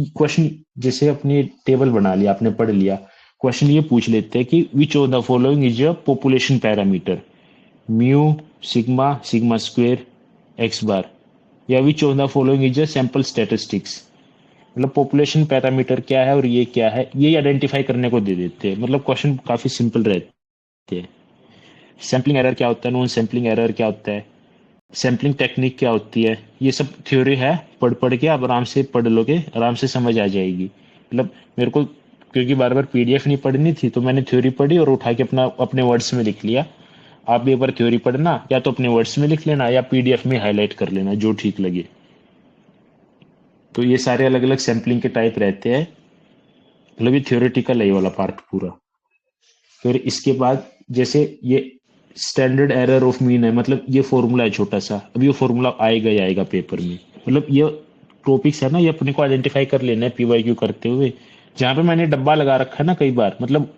क्वेश्चन, जैसे अपनी टेबल बना लिया आपने, पढ़ लिया, क्वेश्चन ये पूछ लेते हैं कि which of the following is a population parameter, mu, sigma, sigma square, x bar, या which of the following is a sample statistics. मतलब पॉपुलेशन पैरामीटर क्या है और ये क्या है, ये आइडेंटिफाई करने को दे देते हैं। मतलब क्वेश्चन काफी सिंपल रहते हैं। सैम्पलिंग एरर क्या होता है, नॉन सैम्पलिंग एरर क्या होता है, सैम्पलिंग टेक्निक क्या होती है, ये सब थ्योरी है। पढ़ पढ़ के आप आराम से पढ़ लोगे, आराम से समझ आ जाएगी। मतलब मेरे को क्योंकि बार बार पीडीएफ नहीं पढ़नी थी, तो मैंने थ्योरी पढ़ी और उठा के अपने वर्ड्स में लिख लिया। आप भी एक बार थ्योरी पढ़ना, या तो अपने वर्ड्स में लिख लेना या पीडीएफ में हाईलाइट कर लेना, जो ठीक लगे। तो ये सारे अलग अलग सैम्पलिंग के टाइप रहते हैं। मतलब ये थ्योरेटिकल है ये वाला पार्ट पूरा। फिर इसके बाद जैसे ये स्टैंडर्ड एरर ऑफ मीन है, मतलब ये फॉर्मूला है छोटा सा, अब ये फॉर्मूला आएगा ही आएगा पेपर में। मतलब ये टॉपिक्स है ना, ये अपने को आइडेंटिफाई कर लेना है पीवाईक्यू करते हुए। जहाँ पे मैंने डब्बा लगा रखा है ना कई बार, मतलब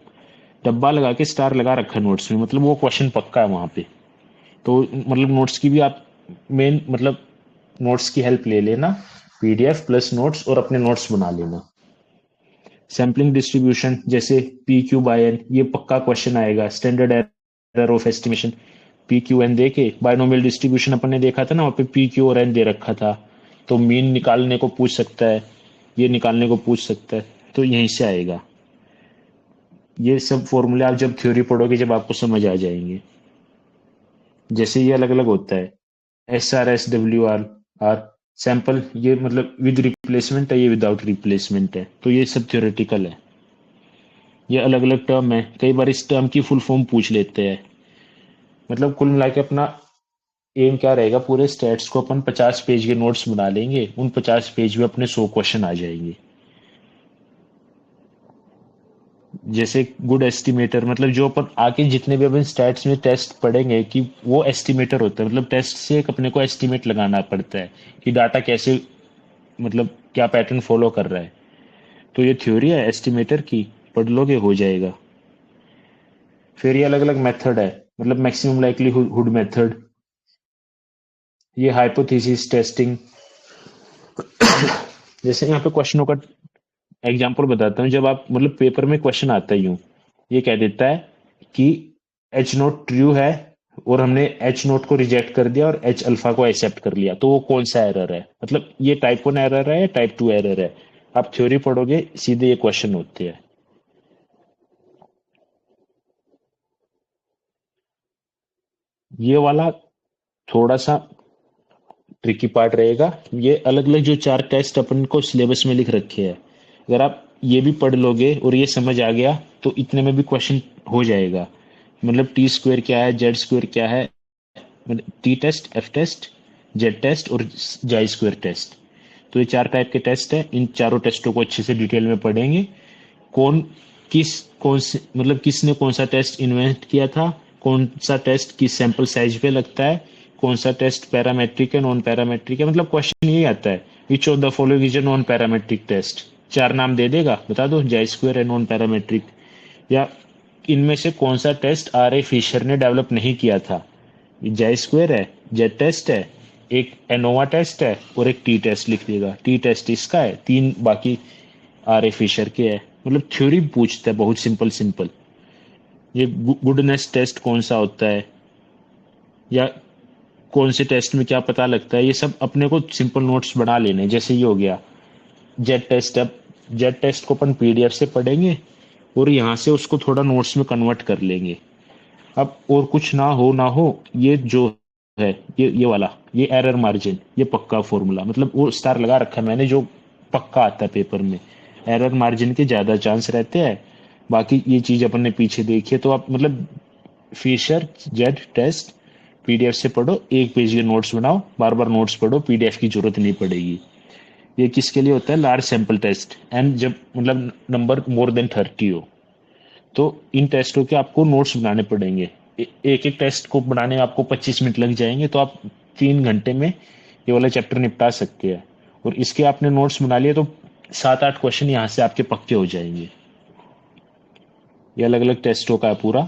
डब्बा लगा के स्टार लगा रखा है नोट्स में, मतलब वो क्वेश्चन पक्का है वहां पे। तो मतलब नोट्स की भी आप मेन मतलब नोट्स की हेल्प ले लेना, पीडीएफ प्लस नोट्स, और अपने नोट्स बना लेना। सैम्पलिंग डिस्ट्रीब्यूशन जैसे पी क्यू बाय एन, ये पक्का क्वेश्चन आएगा। Standard error of estimation, p q n दे के बायनोमियल डिस्ट्रीब्यूशन अपन ने देखा था ना, वहाँ पे पी क्यू और एन दे रखा था, तो मीन निकालने को पूछ सकता है, ये निकालने को पूछ सकता है, तो यहीं से आएगा। ये सब फॉर्मूले आप जब थ्योरी पढ़ोगे जब आपको समझ आ जाएंगे। जैसे ये अलग अलग होता है, S R S W R R sample, ये मतलब विद रिप्लेसमेंट है, ये विदाउट रिप्लेसमेंट है, तो ये सब थ्योरेटिकल है। ये अलग अलग टर्म है, कई बार इस टर्म की फुल फॉर्म पूछ लेते हैं। मतलब कुल मिला के अपना एम क्या रहेगा, पूरे स्टेट्स को अपन 50 पेज के नोट्स बना लेंगे, उन 50 पेज में अपने 100 क्वेश्चन आ जाएंगे। जैसे गुड एस्टिमेटर, मतलब जो अपन आगे जितने भी अपन स्टैट्स में टेस्ट पढ़ेंगे कि वो एस्टिमेटर होता है, मतलब टेस्ट से एक अपने को एस्टिमेट लगाना पड़ता है कि डाटा कैसे, मतलब क्या पैटर्न फॉलो कर रहा है। तो ये थ्योरी है एस्टिमेटर की, पढ़ लोगे हो जाएगा। फिर ये अलग अलग मेथड है, मतलब मैक्सिमम लाइक्लीहुड मेथड, ये हाइपोथेसिस टेस्टिंग। जैसे यहाँ पे क्वेश्चनों का एग्जांपल बताता हूँ, जब आप मतलब पेपर में क्वेश्चन आता ही हूँ, ये कह देता है कि एच नोट ट्रू है और हमने एच नोट को रिजेक्ट कर दिया और एच अल्फा को एक्सेप्ट कर लिया, तो वो कौन सा एरर है, मतलब ये टाइप 1 एरर है या टाइप 2 एरर है। आप थ्योरी पढ़ोगे सीधे ये क्वेश्चन होते हैं। ये वाला थोड़ा सा ट्रिकी पार्ट रहेगा। ये अलग अलग जो 4 टेस्ट अपन को सिलेबस में लिख रखे हैं, अगर आप ये भी पढ़ लोगे और ये समझ आ गया तो इतने में भी क्वेश्चन हो जाएगा। मतलब टी स्क्वायर क्या है, जेड स्क्वायर क्या है, मतलब T test, F test, Z test और जाई स्क्वायर टेस्ट। तो ये 4 टाइप के टेस्ट है। इन चारों टेस्टों को अच्छे से डिटेल में पढ़ेंगे। कौन कौन से मतलब किसने कौन सा टेस्ट इन्वेंट किया था, कौन सा टेस्ट किस सैंपल साइज पे लगता है, कौन सा टेस्ट पैरामेट्रिक है, नॉन पैरामेट्रिक है। मतलब क्वेश्चन यही आता है, which of the following is a non parametric test. 4 नाम दे देगा, बता दो जाई स्क्वायर है, नॉन पैरामेट्रिक। या इनमें से कौन सा टेस्ट आर ए फिशर ने डेवलप नहीं किया था। जाई स्क्वायर है, जेड टेस्ट है, एक एनोवा टेस्ट है और एक टी टेस्ट लिख देगा। टी टेस्ट इसका है, 3 बाकी आर ए फिशर के है। मतलब थ्योरी पूछता है बहुत सिंपल सिंपल। ये गुडनेस टेस्ट कौन सा होता है, या कौन से टेस्ट में क्या पता लगता है, ये सब अपने को सिंपल नोट्स बना लेने। जैसे ये हो गया जेड टेस्ट। अब जेड टेस्ट को अपन पीडीएफ से पढ़ेंगे और यहाँ से उसको थोड़ा नोट्स में कन्वर्ट कर लेंगे। अब और कुछ ना हो ये जो है, ये वाला, ये एरर मार्जिन, ये पक्का फॉर्मूला, मतलब वो स्टार लगा रखा है मैंने, जो पक्का आता है पेपर में। एरर मार्जिन के ज्यादा चांस रहते हैं। बाकी ये चीज अपन ने पीछे देखी है। तो आप मतलब फिशर जेड टेस्ट पीडीएफ से पढ़ो, 1 पेज के नोट्स बनाओ, बार बार नोट्स पढ़ो, पीडीएफ की जरूरत नहीं पड़ेगी। ये किसके लिए होता है, लार्ज सैंपल टेस्ट एंड जब मतलब नंबर मोर देन 30 हो, तो इन टेस्टों के आपको नोट्स बनाने पड़ेंगे। एक एक टेस्ट को बनाने में आपको 25 मिनट लग जाएंगे, तो आप 3 घंटे में ये वाला चैप्टर निपटा सकते हैं। और इसके आपने नोट्स बना लिए तो 7-8 क्वेश्चन यहाँ से आपके पक्के हो जाएंगे। ये अलग अलग टेस्टों का है पूरा।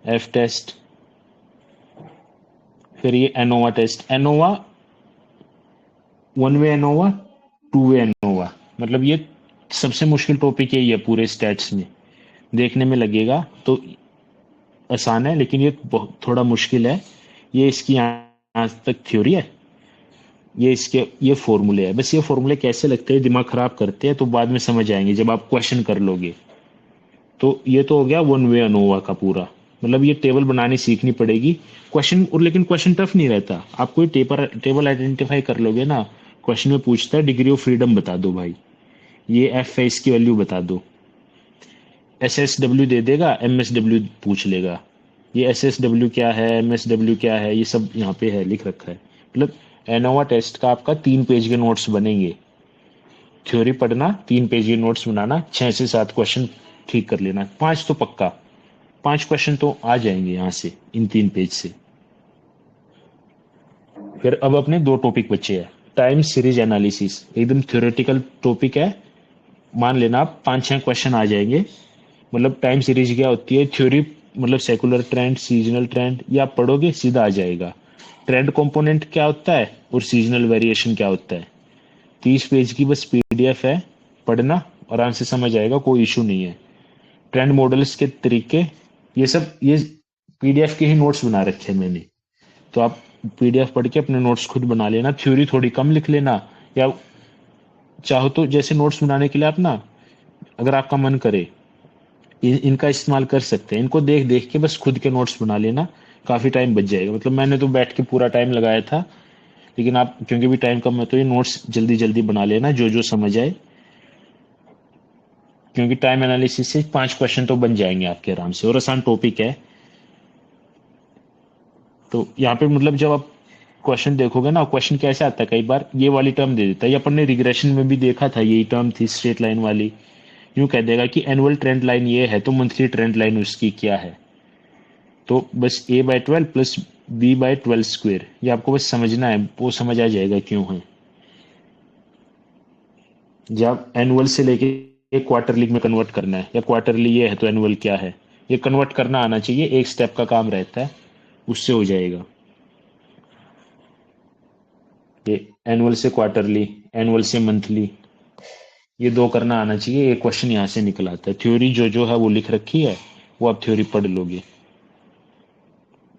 एफ टेस्ट, फिर ये ANOVA test. ANOVA 1 way ANOVA, 2 way ANOVA, मतलब ये सबसे मुश्किल टॉपिक यही है पूरे स्टैट्स में। देखने में लगेगा तो आसान है, लेकिन ये थोड़ा मुश्किल है। ये इसकी यहाँ तक थ्योरी है, ये इसके ये फॉर्मूले है। बस ये फॉर्मूले कैसे लगते हैं, दिमाग खराब करते हैं, तो बाद में समझ आएंगे जब आप क्वेश्चन कर लोगे। तो ये तो हो गया 1 वे अनोवा का पूरा। मतलब ये टेबल बनानी सीखनी पड़ेगी क्वेश्चन। और लेकिन क्वेश्चन टफ नहीं रहता, आप कोई टेबल आइडेंटिफाई कर लोगे ना। क्वेश्चन में पूछता है डिग्री ऑफ फ्रीडम बता दो भाई, ये एफ है, इसकी वैल्यू बता दो। SSW दे देगा, MSW पूछ लेगा। ये SSW क्या है, MSW क्या है, ये सब यहाँ पे है, लिख रखा है। मतलब एनोवा टेस्ट का आपका 3 पेज के नोट्स बनेंगे। थ्योरी पढ़ना, 3 पेज के नोट्स बनाना, 6 से 7 क्वेश्चन ठीक कर लेना। 5 तो पक्का, 5 क्वेश्चन तो आ जाएंगे यहाँ से, इन 3 पेज से। फिर अब अपने 2 टॉपिक बचे हैं। टाइम सीरीज एनालिसिस एकदम थ्योरेटिकल टॉपिक है, मान लेना आप 5-6 क्वेश्चन आ जाएंगे। मतलब टाइम सीरीज क्या होती है, थ्योरी मतलब सेकुलर ट्रेंड, सीजनल ट्रेंड, ये आप पढ़ोगे सीधा आ जाएगा। ट्रेंड कंपोनेंट क्या होता है और सीजनल वेरिएशन क्या होता है। 30 पेज की बस पीडीएफ है, पढ़ना आराम से समझ आएगा, कोई इशू नहीं है। ट्रेंड मॉडल्स के तरीके, ये सब ये पीडीएफ के ही नोट्स बना रखे हैं मैंने। तो आप पीडीएफ पढ़ के अपने नोट्स खुद बना लेना, थ्योरी थोड़ी कम लिख लेना। या चाहो तो जैसे नोट्स बनाने के लिए आप ना, अगर आपका मन करे, इनका इस्तेमाल कर सकते हैं। इनको देख देख के बस खुद के नोट्स बना लेना, काफ़ी टाइम बच जाएगा। मतलब मैंने तो बैठ के पूरा टाइम लगाया था, लेकिन आप क्योंकि भी टाइम कम है तो ये नोट्स जल्दी जल्दी बना लेना, जो जो समझ आए। क्योंकि टाइम एनालिसिस से 5 क्वेश्चन तो बन जाएंगे आपके आराम से, और आसान टॉपिक है। तो यहाँ पे मतलब जब आप क्वेश्चन देखोगे ना, क्वेश्चन कैसे आता है, कई बार ये वाली टर्म दे देता है। ये अपन ने रिग्रेशन में भी देखा था, यही टर्म थी स्ट्रेट लाइन वाली। यूं कह देगा कि एनुअल ट्रेंड लाइन ये है, तो मंथली ट्रेंड लाइन उसकी क्या है। तो बस a/12 प्लस b/12 स्क्वेयर, ये आपको बस समझना है, वो समझ आ जाएगा क्यों है। जब एनुअल से लेके एक क्वार्टरली में कन्वर्ट करना है, या क्वार्टरली ये है तो एनुअल क्या है, ये कन्वर्ट करना आना चाहिए। एक स्टेप का काम रहता है, उससे हो जाएगा। ये एनुअल से क्वार्टरली, एनुअल से मंथली, ये 2 करना आना चाहिए। एक क्वेश्चन यहाँ से निकल आता है। थ्योरी जो जो है वो लिख रखी है, वो आप थ्योरी पढ़ लोगे।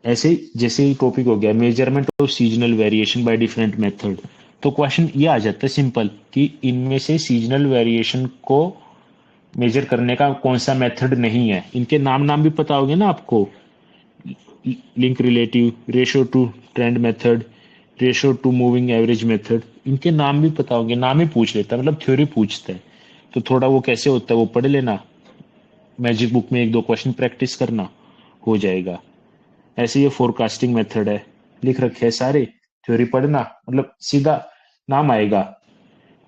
ऐसे ही जैसे ही टॉपिक हो गया measurement of seasonal variation by different method, तो क्वेश्चन ये आ जाता है सिंपल कि इनमें से सीजनल वेरिएशन को मेजर करने का कौन सा मेथड नहीं है। इनके नाम भी पता होंगे ना आपको, link relative, ratio two trend method, ratio two moving average method, इनके नाम भी पता होंगे। नाम ही पूछ लेता है, मतलब थ्योरी पूछता है। तो थोड़ा वो कैसे होता है वो पढ़ लेना, मैजिक बुक में एक दो क्वेश्चन प्रैक्टिस करना, हो जाएगा। ऐसे ये फोरकास्टिंग मेथड है, लिख रखे हैं सारे, थ्योरी पढ़ना, मतलब सीधा नाम आएगा,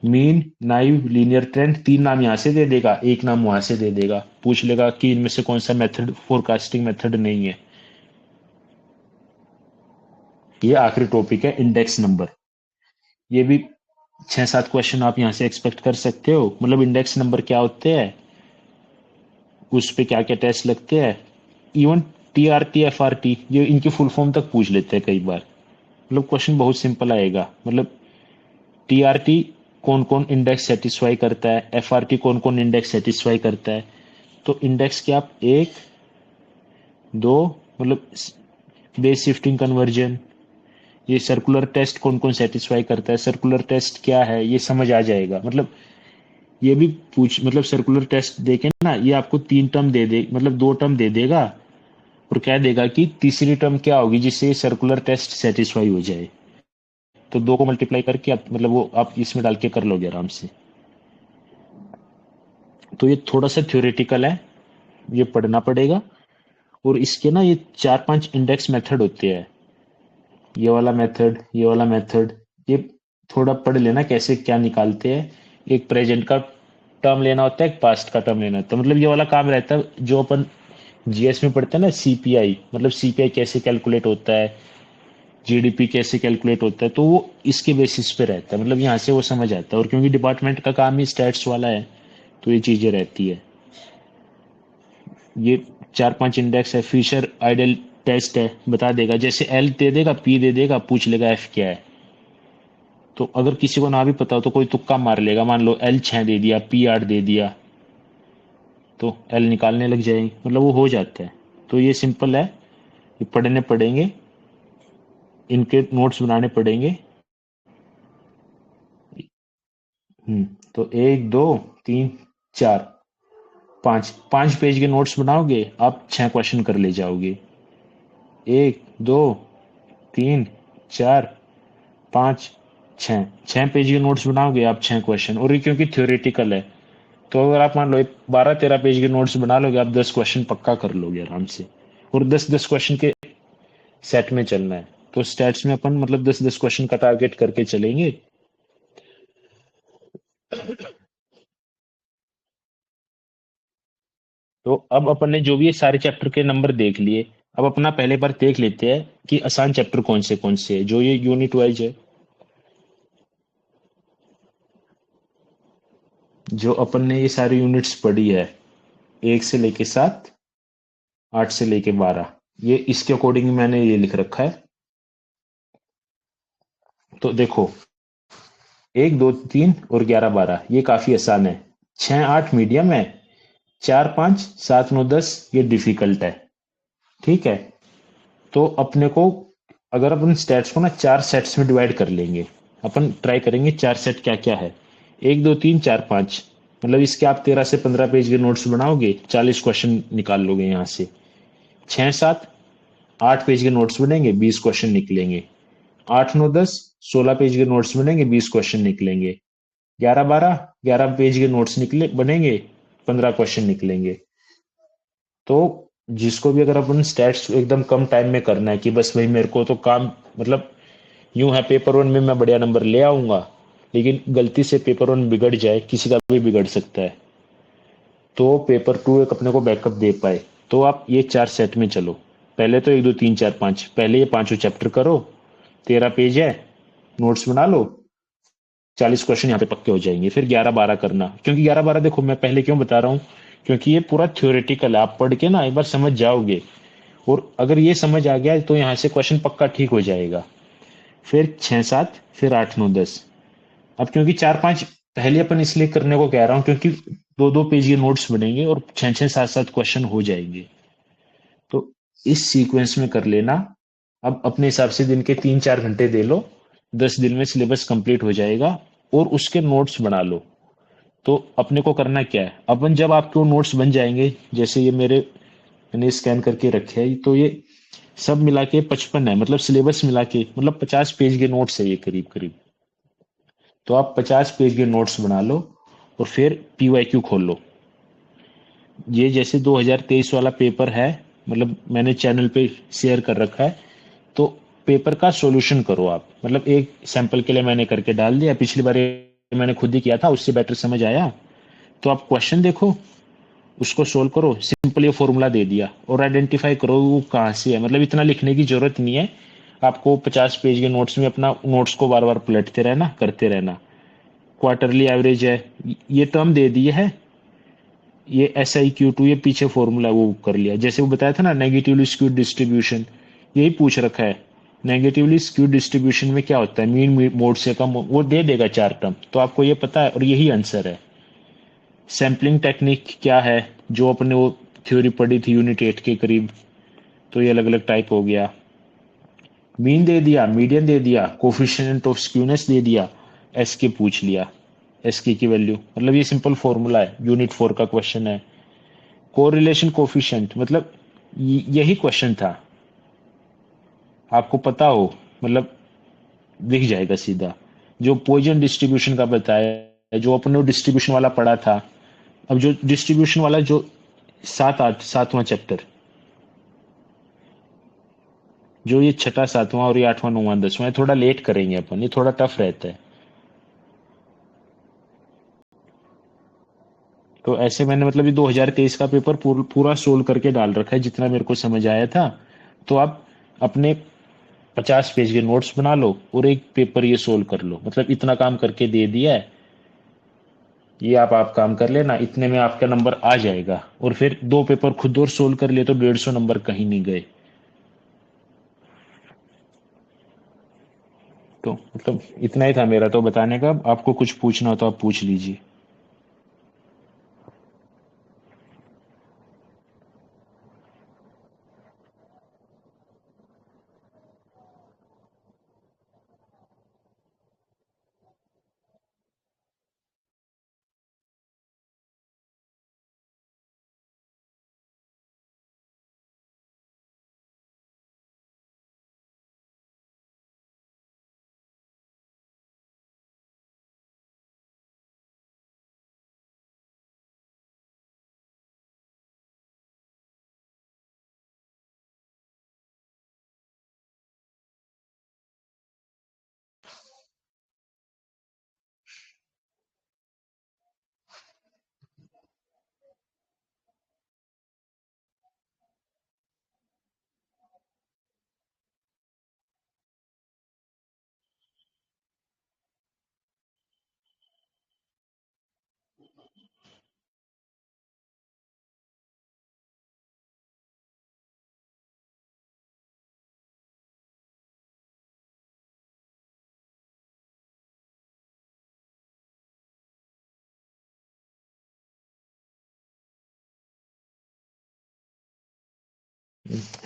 मीन, नाइव, लीनियर ट्रेंड, तीन नाम यहाँ से दे देगा, एक नाम वहां से दे देगा, पूछ लेगा कि इनमें से कौन सा मेथड फोरकास्टिंग मेथड नहीं है। ये आखिरी टॉपिक है इंडेक्स नंबर। ये भी 6-7 क्वेश्चन आप यहाँ से एक्सपेक्ट कर सकते हो। मतलब इंडेक्स नंबर क्या होते हैं, उस पे क्या क्या टेस्ट लगते हैं, इवन TRT FRT ये इनकी फुल फॉर्म तक पूछ लेते हैं कई बार। मतलब क्वेश्चन बहुत सिंपल आएगा। मतलब TRT कौन कौन इंडेक्स सेटिस्फाई करता है, FRT कौन कौन इंडेक्स सेटिस्फाई करता है। तो इंडेक्स के आप एक दो, मतलब बेस शिफ्टिंग कन्वर्जन, ये सर्कुलर टेस्ट कौन कौन सेटिस्फाई करता है, सर्कुलर टेस्ट क्या है ये समझ आ जाएगा। मतलब ये भी पूछ, मतलब सर्कुलर टेस्ट देके ना ये आपको तीन टर्म दे दे, मतलब दो टर्म दे देगा और कह देगा कि तीसरी टर्म क्या होगी जिससे ये सर्कुलर टेस्ट सेटिस्फाई हो जाए। तो दो को मल्टीप्लाई करके आप, मतलब वो आप इसमें डाल के कर लोगे आराम से। तो ये थोड़ा सा थ्योरेटिकल है, ये पढ़ना पड़ेगा। और इसके ना ये 4-5 इंडेक्स मेथड होते हैं, ये वाला मेथड, ये वाला मेथड, ये थोड़ा पढ़ लेना कैसे क्या निकालते हैं। एक प्रेजेंट का टर्म लेना होता है, एक पास्ट का टर्म लेना होता है। मतलब ये वाला काम रहता है जो अपन GS में पढ़ते हैं ना, CPI, मतलब CPI कैसे कैलकुलेट होता है, GDP कैसे कैलकुलेट होता है, तो वो इसके बेसिस पे रहता है। मतलब यहाँ से वो समझ आता है। और क्योंकि डिपार्टमेंट का काम ही स्टैट्स वाला है तो ये चीजें रहती है। ये 4-5 इंडेक्स है, फिशर आइडल टेस्ट है, बता देगा। जैसे L दे देगा, P दे देगा, पूछ लेगा F क्या है। तो अगर किसी को ना भी पता हो तो कोई तुक्का मार लेगा, मान लो L 6 दे दिया, P 8 दे दिया, तो L निकालने लग जाएंगे, मतलब वो हो जाता है। तो ये सिंपल है, ये पढ़ने पड़ेंगे, इनके नोट्स बनाने पड़ेंगे। तो एक दो तीन चार पाँच, 5 पेज के नोट्स बनाओगे आप, 6 क्वेश्चन कर ले जाओगे। एक दो तीन चार पाँच छः, 6 पेज के नोट्स बनाओगे आप, 6 क्वेश्चन। और ये क्योंकि थ्योरेटिकल है तो अगर आप मान लो 12-13 पेज के नोट्स बना लोगे आप, 10 क्वेश्चन पक्का कर लोगे आराम से। और 10-10 क्वेश्चन के सेट में चलना है। तो स्टैट्स में अपन मतलब 10-10 क्वेश्चन का टारगेट करके चलेंगे। तो अब अपन ने जो भी ये सारे चैप्टर के नंबर देख लिए, अब अपना पहले बार देख लेते हैं कि आसान चैप्टर कौन से है, जो ये यूनिट वाइज है, जो अपन ने ये सारी यूनिट्स पढ़ी है, 1 से लेके 7, 8 से लेके 12, ये इसके अकॉर्डिंग मैंने ये लिख रखा है। तो देखो 1 2 3 और 11 12 ये काफी आसान है, 6 8 मीडियम है, 4 5 7 9 10 ये डिफिकल्ट है। ठीक है। तो अपने को, अगर अपन स्टेट्स को ना 4 सेट्स में डिवाइड कर लेंगे, अपन ट्राई करेंगे 4 सेट क्या क्या है। 1 2 3 4 5, मतलब इसके आप 13 से 15 पेज के नोट्स बनाओगे, 40 क्वेश्चन निकाल लोगे यहाँ से। 6 7 8 पेज के नोट्स बनेंगे, 20 क्वेश्चन निकलेंगे। 8 9 10 16 पेज के नोट्स बनेंगे, 20 क्वेश्चन निकलेंगे। 11 12 11 पेज के नोट्स निकले बनेंगे, 15 क्वेश्चन निकलेंगे। तो जिसको भी अगर अपन स्टैट्स एकदम कम टाइम में करना है कि बस भाई मेरे को तो काम, मतलब यूं है पेपर 1 में मैं बढ़िया नंबर ले आऊंगा, लेकिन गलती से पेपर 1 बिगड़ जाए, किसी का भी बिगड़ सकता है, तो पेपर 2 एक अपने को बैकअप दे पाए, तो आप ये 4 सेट में चलो। पहले तो 1 2 3 4 5, पहले ये पांचों चैप्टर करो, 13 पेज है, नोट्स बना लो, 40 क्वेश्चन यहाँ पे पक्के हो जाएंगे। फिर 11 12 करना, क्योंकि 11 12 देखो मैं पहले क्यों बता रहा हूँ, क्योंकि ये पूरा थ्योरेटिकल है, आप पढ़ के ना एक बार समझ जाओगे, और अगर ये समझ आ गया तो यहाँ से क्वेश्चन पक्का ठीक हो जाएगा। फिर 6 7, फिर 8 9 10। अब क्योंकि 4 5 पहले अपन इसलिए करने को कह रहा हूँ क्योंकि 2 2 पेज के नोट्स बनेंगे और 6 6 7 7 क्वेश्चन हो जाएंगे। तो इस सीक्वेंस में कर लेना। अब अपने हिसाब से दिन के 3 4 घंटे दे लो, 10 दिन में सिलेबस कंप्लीट हो जाएगा, और उसके नोट्स बना लो। तो अपने को करना क्या है, अपन जब आपके वो नोट्स बन जाएंगे, जैसे ये मैंने स्कैन करके रखे है, तो ये सब मिला के 55 है, मतलब सिलेबस मिला के, मतलब 50 पेज के नोट्स है ये करीब करीब। तो आप 50 पेज के नोट्स बना लो, और फिर पीवाईक्यू खोल लो। ये जैसे 2023 वाला पेपर है, मतलब मैंने चैनल पे शेयर कर रखा है, तो पेपर का सॉल्यूशन करो आप। मतलब एक सैंपल के लिए मैंने करके डाल दिया, पिछली बार ये मैंने खुद ही किया था, उससे बेटर समझ आया। तो आप क्वेश्चन देखो, उसको सोल्व करो, सिंपल ये फॉर्मूला दे दिया, और आइडेंटिफाई करो वो कहाँ से है। मतलब इतना लिखने की जरूरत नहीं है आपको। 50 पेज के नोट्स में अपना नोट्स को बार बार पलटते रहना, करते रहना। क्वार्टरली एवरेज है, ये टर्म दे दी है, ये SIQ2, ये पीछे फॉर्मूला वो कर लिया। जैसे वो बताया था ना, नेगेटिवली स्क्यूड डिस्ट्रीब्यूशन, यही पूछ रखा है। नेगेटिवली स्क्यूड डिस्ट्रीब्यूशन में क्या होता है, मीन मोड से कम, वो दे देगा 4 टर्म, तो आपको ये पता है, और यही आंसर है। सैम्पलिंग टेक्निक क्या है, जो अपने वो थ्योरी पढ़ी थी यूनिट 8 के करीब, तो ये अलग अलग टाइप हो गया। मीन दे दिया, मीडियन दे दिया, कोफिशिएंट ऑफ स्क्यूनेस दे दिया, एस के पूछ लिया, एस की वैल्यू। मतलब ये सिंपल फॉर्मूला है, यूनिट 4 का क्वेश्चन है। कोरिलेशन कोफिशिएंट, मतलब यही क्वेश्चन था, आपको पता हो, मतलब दिख जाएगा सीधा। जो पॉइजन डिस्ट्रीब्यूशन का बताया, जो अपने डिस्ट्रीब्यूशन वाला पढ़ा था। अब जो डिस्ट्रीब्यूशन वाला, जो 7, 8, 7वां चैप्टर, जो ये छठा, 7वां और ये 8वां, 9वां, 10वां, ये थोड़ा लेट करेंगे अपन, ये थोड़ा टफ रहता है। तो ऐसे मैंने मतलब ये 2023 का पेपर पूरा सोल्व करके डाल रखा है, जितना मेरे को समझ आया था। तो आप अपने 50 पेज के नोट्स बना लो और एक पेपर ये सोल्व कर लो। मतलब इतना काम करके दे दिया है, ये आप काम कर लेना, इतने में आपका नंबर आ जाएगा। और फिर 2 पेपर खुद और सोल्व कर लिए तो 150 नंबर कहीं नहीं गए। तो मतलब इतना ही था मेरा तो बताने का। आपको कुछ पूछना हो तो आप पूछ लीजिए।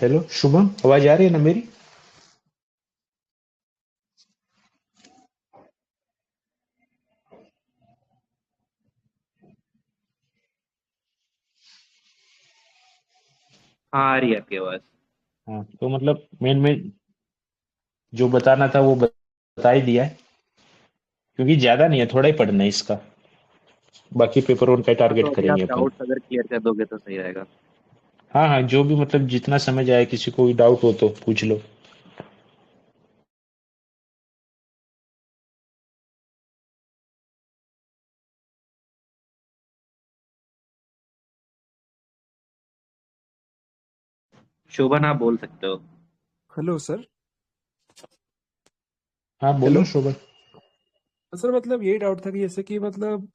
हेलो शुभम, आवाज आ रही है ना मेरी? हाँ आ रही है आपकी आवाज। हाँ, तो मतलब मेन में जो बताना था वो बता ही दिया है, क्योंकि ज्यादा नहीं है, थोड़ा ही पढ़ना है इसका। बाकी पेपर उनका हाँ तो टारगेट अभी आप करेंगे अपन। डाउट्स अगर क्लियर कर दोगे तो सही रहेगा। हाँ हाँ, जो भी मतलब जितना समझ आए, किसी को भी डाउट हो तो पूछ लो। शोभन आप बोल सकते हो। Hello sir. हाँ बोलो हेलो शोभन। सर, मतलब ये डाउट था कि जैसे कि मतलब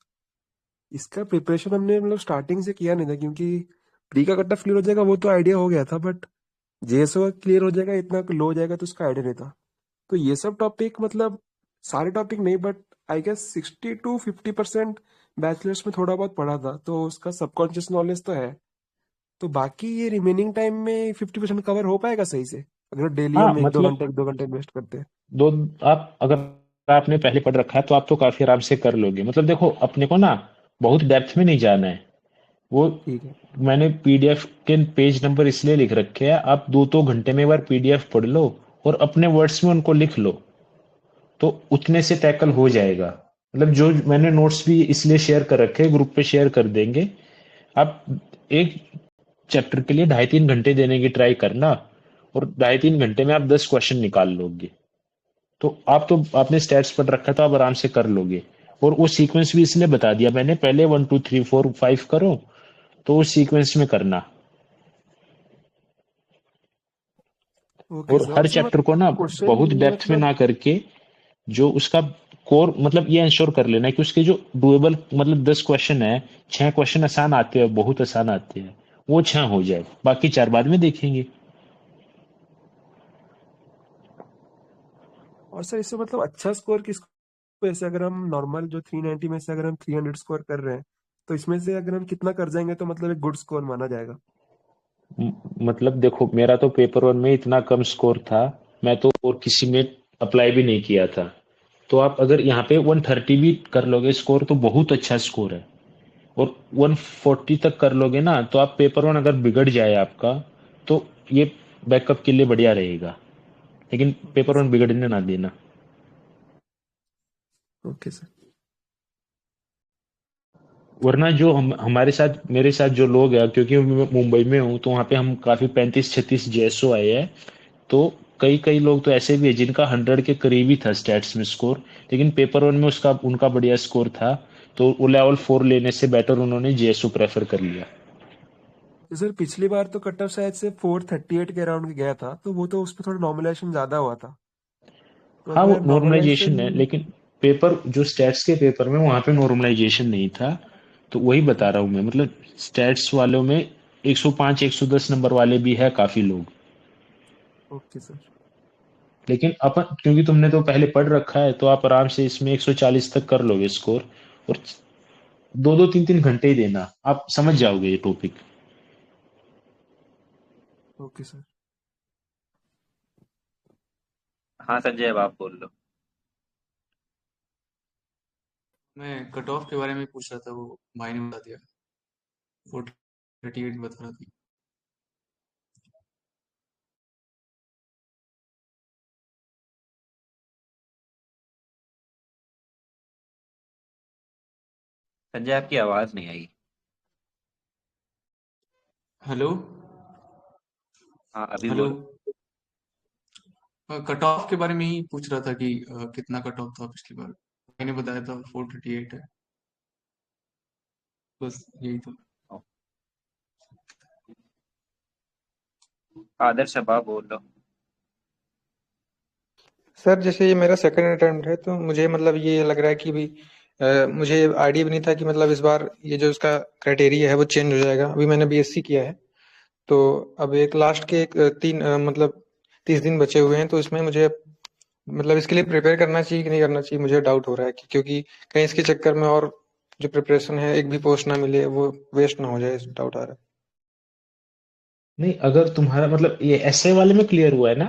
इसका प्रिपरेशन हमने मतलब स्टार्टिंग से किया नहीं था, क्योंकि प्री का कट ऑफ क्लियर हो जाएगा वो तो आइडिया हो गया था, बट जेएसओ का क्लियर हो जाएगा इतना लो हो जाएगा तो उसका आइडिया नहीं था। तो ये सब टॉपिक मतलब सारे टॉपिक नहीं, but I guess 60 to 50% bachelors में थोड़ा बहुत पढ़ा था, तो उसका सबकॉन्शियस नॉलेज तो है। तो बाकी ये रिमेनिंग टाइम में 50% कवर हो पाएगा सही से, अगर डेली हाँ हम मतलब 1-2 घंटे इन्वेस्ट करते हैं। दो, आप अगर आपने पहले पढ़ रखा है तो आप तो काफी आराम से कर लोगे। मतलब देखो, अपने को ना बहुत डेप्थ में नहीं जाना है। वो ठीक है। मैंने पीडीएफ के पेज नंबर इसलिए लिख रखे हैं, आप 2-2 घंटे में एक बार पीडीएफ पढ़ लो और अपने वर्ड्स में उनको लिख लो, तो उतने से टैकल हो जाएगा। मतलब जो मैंने नोट्स भी इसलिए शेयर कर रखे हैं, ग्रुप पे शेयर कर देंगे। आप एक चैप्टर के लिए 2.5-3 घंटे देने की ट्राई करना, और 2.5-3 घंटे में आप 10 क्वेश्चन निकाल लोगे। तो आपने स्टैट्स पढ़ रखा था, आप आराम से कर लोगे। और वो सीक्वेंस भी इसलिए बता दिया मैंने, पहले 1 2 3 4 5 करो, तो उस सीक्वेंस में करना। ओके और सर। और हर सर चैप्टर को ना मतलब क्वेश्चन बहुत ये डेप्थ में मतलब ना करके, जो उसका कोर मतलब ये इंश्योर कर लेना है कि उसके जो डुएबल मतलब 10 क्वेश्चन है, 6 क्वेश्चन आसान आते हैं, बहुत आसान आते हैं, वो 6 हो जाए, बाकी 4 बाद में देखेंगे। और सर इससे मतलब अच्छा स्कोर किसको, ऐसे अगर हम नॉर्मल जो 390 में से अगर हम 300 स्कोर कर रहे हैं, तो इसमें से अगर हम कितना कर जाएंगे तो मतलब एक गुड स्कोर माना जाएगा? मतलब देखो, मेरा तो पेपर 1 में इतना कम स्कोर था, मैं तो और किसी में अप्लाई भी नहीं किया था। तो आप अगर यहाँ पे 130 भी कर लोगे स्कोर, तो बहुत अच्छा स्कोर है। और 140 तक कर लोगे ना, तो आप पेपर 1 अगर बिगड़ जाए आपका, तो ये बैकअप के लिए बढ़िया रहेगा। लेकिन ओके पेपर 1 सर। बिगड़ने ना देना। Okay sir. वरना जो हमारे साथ मेरे साथ जो लोग हैं, क्योंकि मैं मुंबई में हूँ, तो वहाँ पे हम काफी 35-36 जेएसओ आए हैं। तो कई कई लोग तो ऐसे भी है जिनका 100 के करीब ही था स्टैट्स में स्कोर, लेकिन पेपर 1 में उसका उनका बढ़िया स्कोर था। तो वो लेवल 4 लेने से बेटर उन्होंने जेएसओ प्रेफर कर लिया। तो सर पिछली बार तो कट ऑफ शायद से 438 के अराउंड गया था, तो वो तो उस पर थोड़ा नॉर्मलाइजेशन ज्यादा हुआ था। तो हाँ, वो अगर नॉर्मलाइजेशन है, नॉर्मलाइजेशन। लेकिन पेपर जो स्टैट्स के पेपर में वहां पे नॉर्मलाइजेशन नहीं था। तो वही बता रहा हूँ मैं, मतलब स्टैट्स वालों में 105 110 नंबर वाले भी है काफी लोग। Okay sir. लेकिन अपन क्योंकि तुमने तो पहले पढ़ रखा है, तो आप आराम से इसमें 140 तक कर लोगे स्कोर। और 2 2 3 3 घंटे ही देना, आप समझ जाओगे ये टॉपिक। Okay sir. हाँ संजय, अब आप बोल लो। मैं कट ऑफ के बारे में पूछ रहा था, वो भाई ने बता दिया। 438 बता रहा था। संजय, आपकी आवाज नहीं आई। हेलो। हाँ, अभी हेलो। बोलो। कट ऑफ के बारे में ही पूछ रहा था कि कितना कट ऑफ था पिछली बार। मैंने बताया था 438 है, बस यही था। आदर्श, अब आप बोल लो। सर जैसे ये मेरा सेकंड अटेम्प्ट है, तो मुझे मतलब ये लग रहा है कि भी मुझे आइडिया भी नहीं था कि मतलब इस बार ये जो इसका क्राइटेरिया है वो चेंज हो जाएगा। अभी मैंने बीएससी किया है, तो अब एक लास्ट के मतलब 30 दिन बचे हुए हैं, तो इसमें मुझे मतलब इसके लिए प्रिपेयर करना चाहिए कि नहीं करना चाहिए, मुझे डाउट हो रहा है कि क्योंकि कहीं इसके चक्कर में और जो प्रिपरेशन है एक भी पोस्ट ना मिले, वो वेस्ट ना हो जाए, डाउट आ रहा नहीं, अगर तुम्हारा मतलब ये ऐसे वाले में क्लियर हुआ है ना?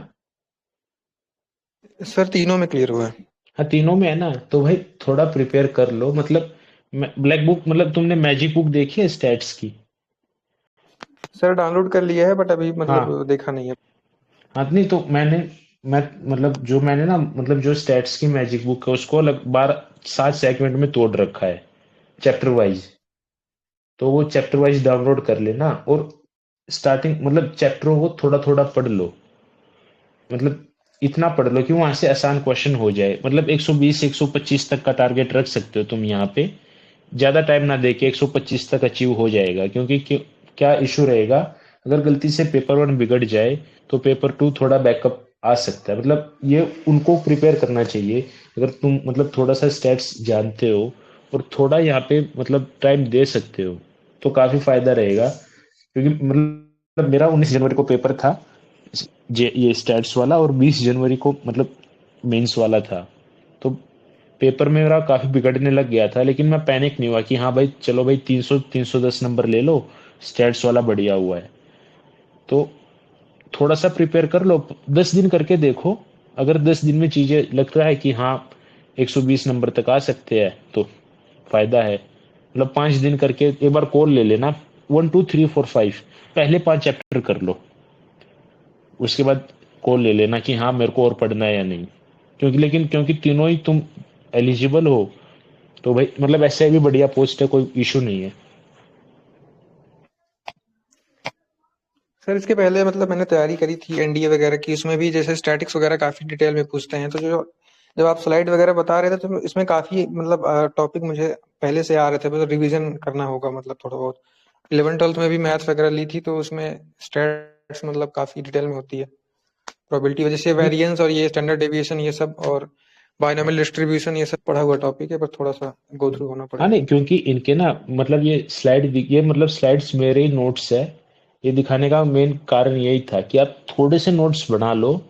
है। सर तीनों में क्लियर हुआ है। हाँ, तीनों में है ना, तो भाई थोड़ा प्रिपेयर कर लो। मतलब ब्लैक बुक, मतलब तुमने मैजिक बुक देखी है स्टैट्स की? सर डाउनलोड कर लिया है, बट अभी हाँ मतलब देखा नहीं है। हाँ, नहीं तो मैं मतलब जो मैंने ना, मतलब जो स्टैट्स की मैजिक बुक है उसको अलग 12 7 सेगमेंट में तोड़ रखा है, चैप्टर वाइज। तो वो चैप्टर वाइज डाउनलोड कर लेना, और स्टार्टिंग मतलब चैप्टरों को थोड़ा थोड़ा पढ़ लो। मतलब इतना पढ़ लो कि वहां से आसान क्वेश्चन हो जाए। मतलब 120 125 तक का टारगेट रख सकते हो तुम यहाँ पे। ज्यादा टाइम ना देके 125 तक अचीव हो जाएगा, क्योंकि क्या इशू रहेगा, अगर गलती से पेपर 1 बिगड़ जाए, तो पेपर 2 थोड़ा बैकअप आ सकता है। मतलब ये उनको प्रिपेयर करना चाहिए। अगर तुम मतलब थोड़ा सा स्टेट्स जानते हो और थोड़ा यहाँ पे मतलब टाइम दे सकते हो, तो काफी फायदा रहेगा। क्योंकि मतलब मेरा 19 जनवरी को पेपर था, ये स्टैट्स वाला, और 20 जनवरी को मतलब मेंस वाला था। तो पेपर में मेरा काफी बिगड़ने लग गया था, लेकिन मैं पैनिक नहीं हुआ कि हाँ भाई चलो भाई 300 310 नंबर ले लो, स्टैट्स वाला बढ़िया हुआ है। तो थोड़ा सा प्रिपेयर कर लो, 10 दिन करके देखो। अगर 10 दिन में चीजें लग रहा है कि हाँ 120 नंबर तक आ सकते हैं, तो फायदा है। मतलब 5 दिन करके एक बार कॉल ले लेना, 1 2 3 4 5 पहले 5 चैप्टर कर लो, उसके बाद कॉल ले लेना कि हाँ मेरे को और पढ़ना है या नहीं। क्योंकि तीनों ही तुम एलिजिबल हो, तो भाई मतलब ऐसे भी बढ़िया पोस्ट है, कोई इशू नहीं है। सर इसके पहले मतलब मैंने तैयारी करी थी एनडीए वगैरह की, उसमें भी जैसे स्टैटिक्स वगैरह काफी डिटेल में पूछते हैं, तो जो जब आप स्लाइड वगैरह बता रहे थे तो इसमें काफी मतलब टॉपिक मुझे पहले से आ रहे थे, बस रिवीजन करना होगा मतलब थोड़ा बहुत। 11th-12th में भी मैथ्स वगैरह ली थी, तो उसमें स्टैट्स मतलब काफी डिटेल में होती है, प्रोबेबिलिटी वजह से नहीं वेरिएंस और ये स्टैंडर्ड डेविएशन ये सब और बायनॉमियल डिस्ट्रीब्यूशन ये सब पढ़ा हुआ टॉपिक है, पर थोड़ा सा गो थ्रू होना हाँ पड़ेगा। नहीं, क्योंकि इनके ना मतलब ये मतलब स्लाइड्स मेरे ही नोट्स है। ये दिखाने का मेन कारण यही था कि आप थोड़े से नोट्स बना लो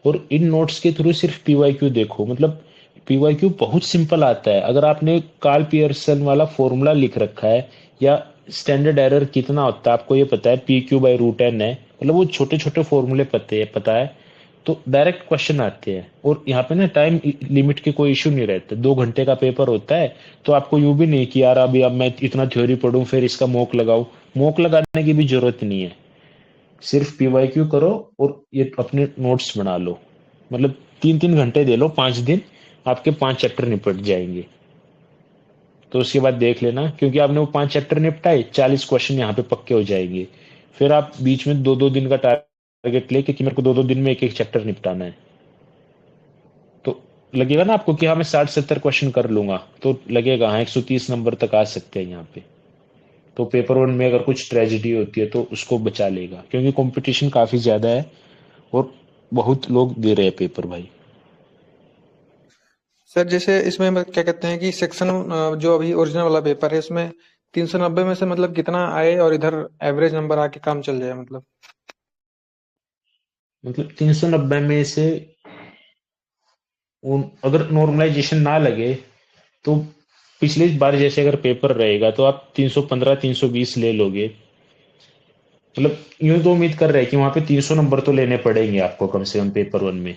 और इन नोट्स के थ्रू सिर्फ पीवाईक्यू देखो। मतलब पीवाईक्यू बहुत सिंपल आता है। अगर आपने कार्ल पियर्सन वाला फॉर्मूला लिख रखा है या स्टैंडर्ड एरर कितना होता है आपको ये पता है, pq/√n है, मतलब वो छोटे छोटे फॉर्मूले पता है, तो डायरेक्ट क्वेश्चन आते हैं। और यहाँ पे ना टाइम लिमिट के कोई इशू नहीं रहते। 2 घंटे का पेपर होता है, तो आपको यूं भी नहीं कि यार अभी अब मैं इतना थ्योरी पढ़ूं फिर इसका मॉक लगाऊं। मॉक लगाने की भी जरूरत नहीं है, सिर्फ पीवाईक्यू करो और ये अपने नोट्स बना लो। मतलब 3-3 घंटे दे लो, 5 दिन आपके 5 चैप्टर निपट जाएंगे। तो उसके बाद देख लेना, क्योंकि आपने वो 5 चैप्टर निपटाए, 40 क्वेश्चन यहाँ पे पक्के हो जाएंगे। फिर आप बीच में 2-2 दिन का टारगेट लेके कि मेरे को 2-2 दिन में एक एक चैप्टर निपटाना है, तो लगेगा ना आपको कि हाँ मैं 60-70 क्वेश्चन कर लूंगा, तो लगेगा हाँ 130 नंबर तक आ सकते हैं यहाँ पे। तो पेपर 1 में अगर कुछ ट्रेजिडी होती है तो उसको बचा लेगा, क्योंकि कंपटीशन काफी ज्यादा है और बहुत लोग दे रहे हैं पेपर भाई। सर जैसे इसमें क्या कहते हैं कि सेक्शन जो अभी ओरिजिनल वाला पेपर है इसमें 390 में से मतलब कितना आए और इधर एवरेज नंबर आके काम चल जाए मतलब 390 में से अगर नॉर्मलाइजेशन ना लगे तो पिछली बार जैसे अगर पेपर रहेगा तो आप 315-320 ले लोगे। मतलब यूं तो उम्मीद कर रहे हैं कि वहां पे 300 नंबर तो लेने पड़ेंगे आपको कम से कम पेपर 1 में।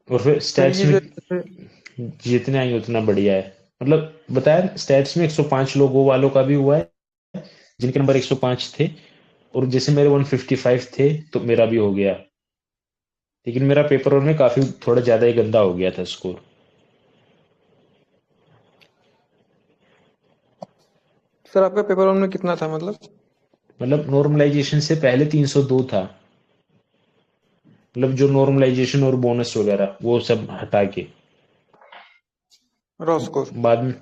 और फिर सर स्टैट्स ये में जो जितने आएंगे उतना बढ़िया है। मतलब बताया स्टैट्स में 105 लोगों वालों का भी हुआ है जिनके नंबर 105 थे, और जैसे मेरे 155 थे तो मेरा भी हो गया। लेकिन मेरा पेपर 1 में काफी थोड़ा ज्यादा ही गंदा हो गया था स्कोर। सर आपका पेपर 1 में कितना था मतलब नॉर्मलाइजेशन से पहले 302 था। मतलब जो नॉर्मलाइजेशन और बोनस वगैरह वो सब हटा के रॉ स्कोर? बाद में।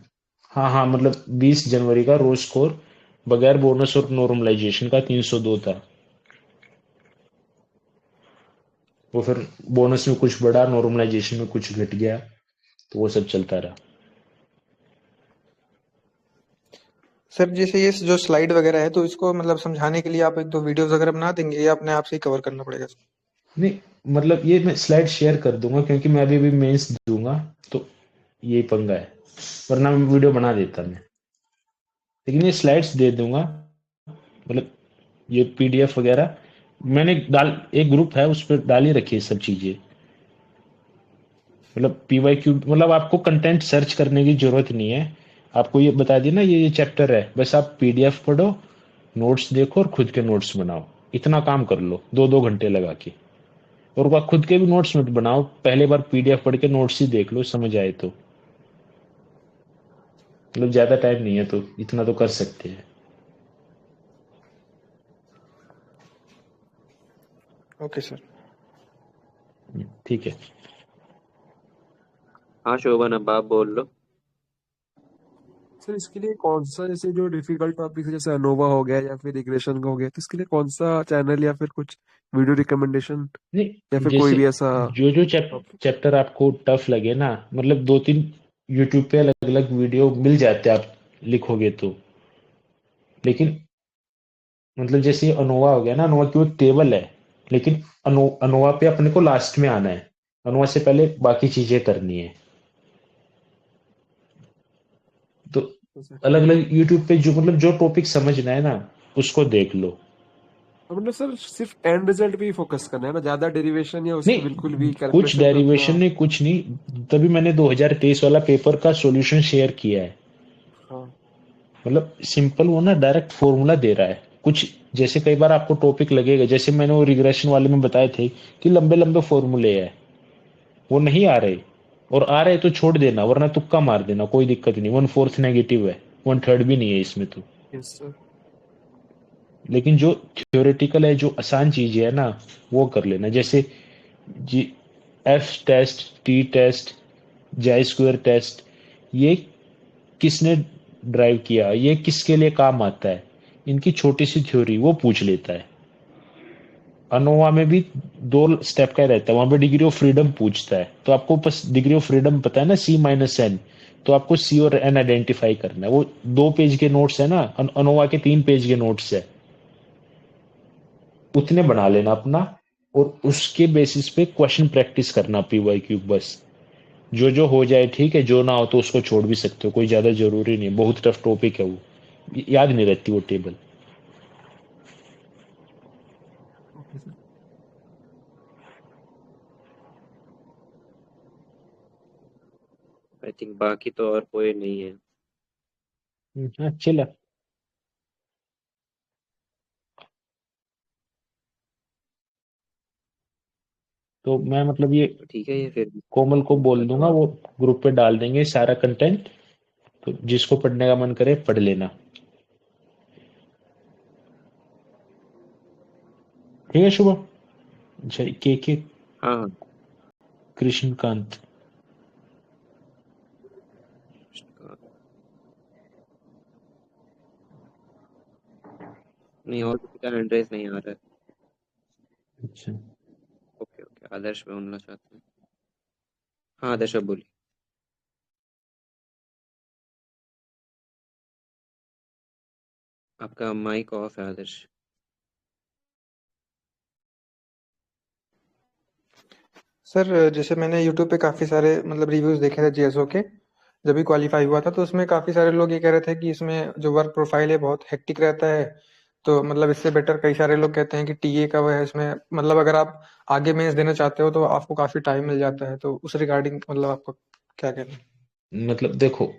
हाँ मतलब 20 जनवरी का रो स्कोर बगैर बोनस और नॉर्मलाइजेशन का 302 था। वो फिर बोनस में कुछ बढ़ा, नॉर्मलाइजेशन में कुछ घट गया, तो वो सब चलता रहा। सर जैसे ये जो स्लाइड वगैरह है तो इसको मतलब समझाने के लिए आप 1-2 वीडियोस वगैरह बना देंगे या अपने आप से ही कवर करना पड़ेगा? नहीं मतलब ये मैं स्लाइड शेयर कर दूंगा, क्योंकि मैं अभी मेंस दूंगा, तो ये पंगा है। वरना मैं वीडियो बना देता मैं, लेकिन ये स्लाइड्स दे दूंगा। मतलब ये पीडीएफ वगैरह मैंने एक ग्रुप है उस पर डाल ही रखी है सब चीजें। मतलब पीवाईक्यू मतलब आपको कंटेंट सर्च करने की जरूरत नहीं है। आपको ये बता दिया ना ये चैप्टर है, बस आप पीडीएफ पढ़ो, नोट्स देखो और खुद के नोट्स बनाओ। इतना काम कर लो 2-2 घंटे लगा के। और वह खुद के भी नोट्स मत बनाओ, पहले बार पीडीएफ पढ़ के नोट्स ही देख लो, समझ आए तो। मतलब ज्यादा टाइम नहीं है तो इतना तो कर सकते हैं। Okay sir. ठीक है। हाँ शोभन, अब आप बोल लो। सर इसके लिए कौन सा, जैसे जो डिफिकल्ट टॉपिक है जैसे अनोवा हो गया या फिर रिग्रेशन का हो गया, तो इसके लिए कौन सा चैनल या फिर कुछ वीडियो रिकमेंडेशन या नहीं फिर कोई जैसे भी ऐसा जो चैप्टर आपको टफ लगे ना, मतलब 2-3 यूट्यूब पे अलग अलग वीडियो मिल जाते हैं आप लिखोगे तो। लेकिन मतलब जैसे अनोवा हो गया ना, अनोवा की वो टेबल है, लेकिन अनोवा पे अपने को लास्ट में आना है, अनोवा से पहले बाकी चीजें करनी है। तो अलग अलग यूट्यूब पे जो मतलब जो टॉपिक समझना है ना उसको देख लो। मतलब सर सिर्फ एंड रिजल्ट पे ही फोकस करना है ना, ज्यादा डेरिवेशन या उसमें बिल्कुल भी नहीं कुछ कैलकुलेशन तो डेरिवेशन अपना। नहीं, कुछ नहीं, तभी मैंने 2023 वाला पेपर का सॉल्यूशन शेयर किया है। हाँ मतलब सिंपल वो ना डायरेक्ट फॉर्मूला दे रहा है। कुछ जैसे कई बार आपको टॉपिक लगेगा, जैसे मैंने वो रिग्रेशन वाले में बताए थे कि लंबे लंबे फॉर्मूले है, वो नहीं आ रहे, और आ रहे तो छोड़ देना, वरना तुक्का मार देना, कोई दिक्कत नहीं। 1/4 नेगेटिव है, 1/3 भी नहीं है इसमें तो। Yes sir. लेकिन जो थ्योरेटिकल है, जो आसान चीजें है ना, वो कर लेना। जैसे Z, F test, t test, chi square test, ये किसने ड्राइव किया, ये किसके लिए काम आता है, इनकी छोटी सी थ्योरी वो पूछ लेता है। अनोवा में भी 2 स्टेप का रहता है, वहां पे डिग्री ऑफ फ्रीडम पूछता है। तो आपको बस डिग्री ऑफ फ्रीडम पता है ना, C-N, तो आपको C और N आइडेंटिफाई करना है। वो 2 पेज के नोट्स है ना, अनोवा के 3 पेज के नोट्स है, उतने बना लेना अपना, और उसके बेसिस पे क्वेश्चन प्रैक्टिस करना PYQ बस। जो जो हो जाए ठीक है, जो ना हो तो उसको छोड़ भी सकते हो, कोई ज्यादा जरूरी नहीं है, बहुत टफ टॉपिक है वो, याद नहीं रहती वो table. Okay sir. I think बाकी तो और कोई नहीं है। हाँ चला। तो मैं मतलब ये तो ठीक है, ये फिर कोमल को बोल दूंगा, आप वो ग्रुप पे डाल देंगे सारा कंटेंट, तो जिसको पढ़ने का मन करे पढ़ लेना। ठीक है शुभम। अच्छा, के हाँ हाँ। कृष्णकांत। नहीं, और किसी का हैंड रेस नहीं आ रहा है। अच्छा, ओके ओके, आदर्श में बोलना चाहते हैं। हाँ आदर्श, अब बोलिए। आपका माइक ऑफ है आदर्श। सर जैसे मैंने यूट्यूब पे काफी सारे मतलब रिव्यूज देखे थे जेएसओ के, जब भी क्वालिफाई हुआ था तो उसमें काफी सारे लोग ये कह रहे थे कि इसमें जो वर्क प्रोफाइल है बहुत हेक्टिक रहता है। तो मतलब इससे बेटर कई सारे लोग कहते हैं कि टीए का वो है, इसमें मतलब अगर आप आगे मेंस देना चाहते हो तो आपको काफी टाइम मिल जाता है। तो उस रिगार्डिंग मतलब आपका क्या कहना है? मतलब देखो,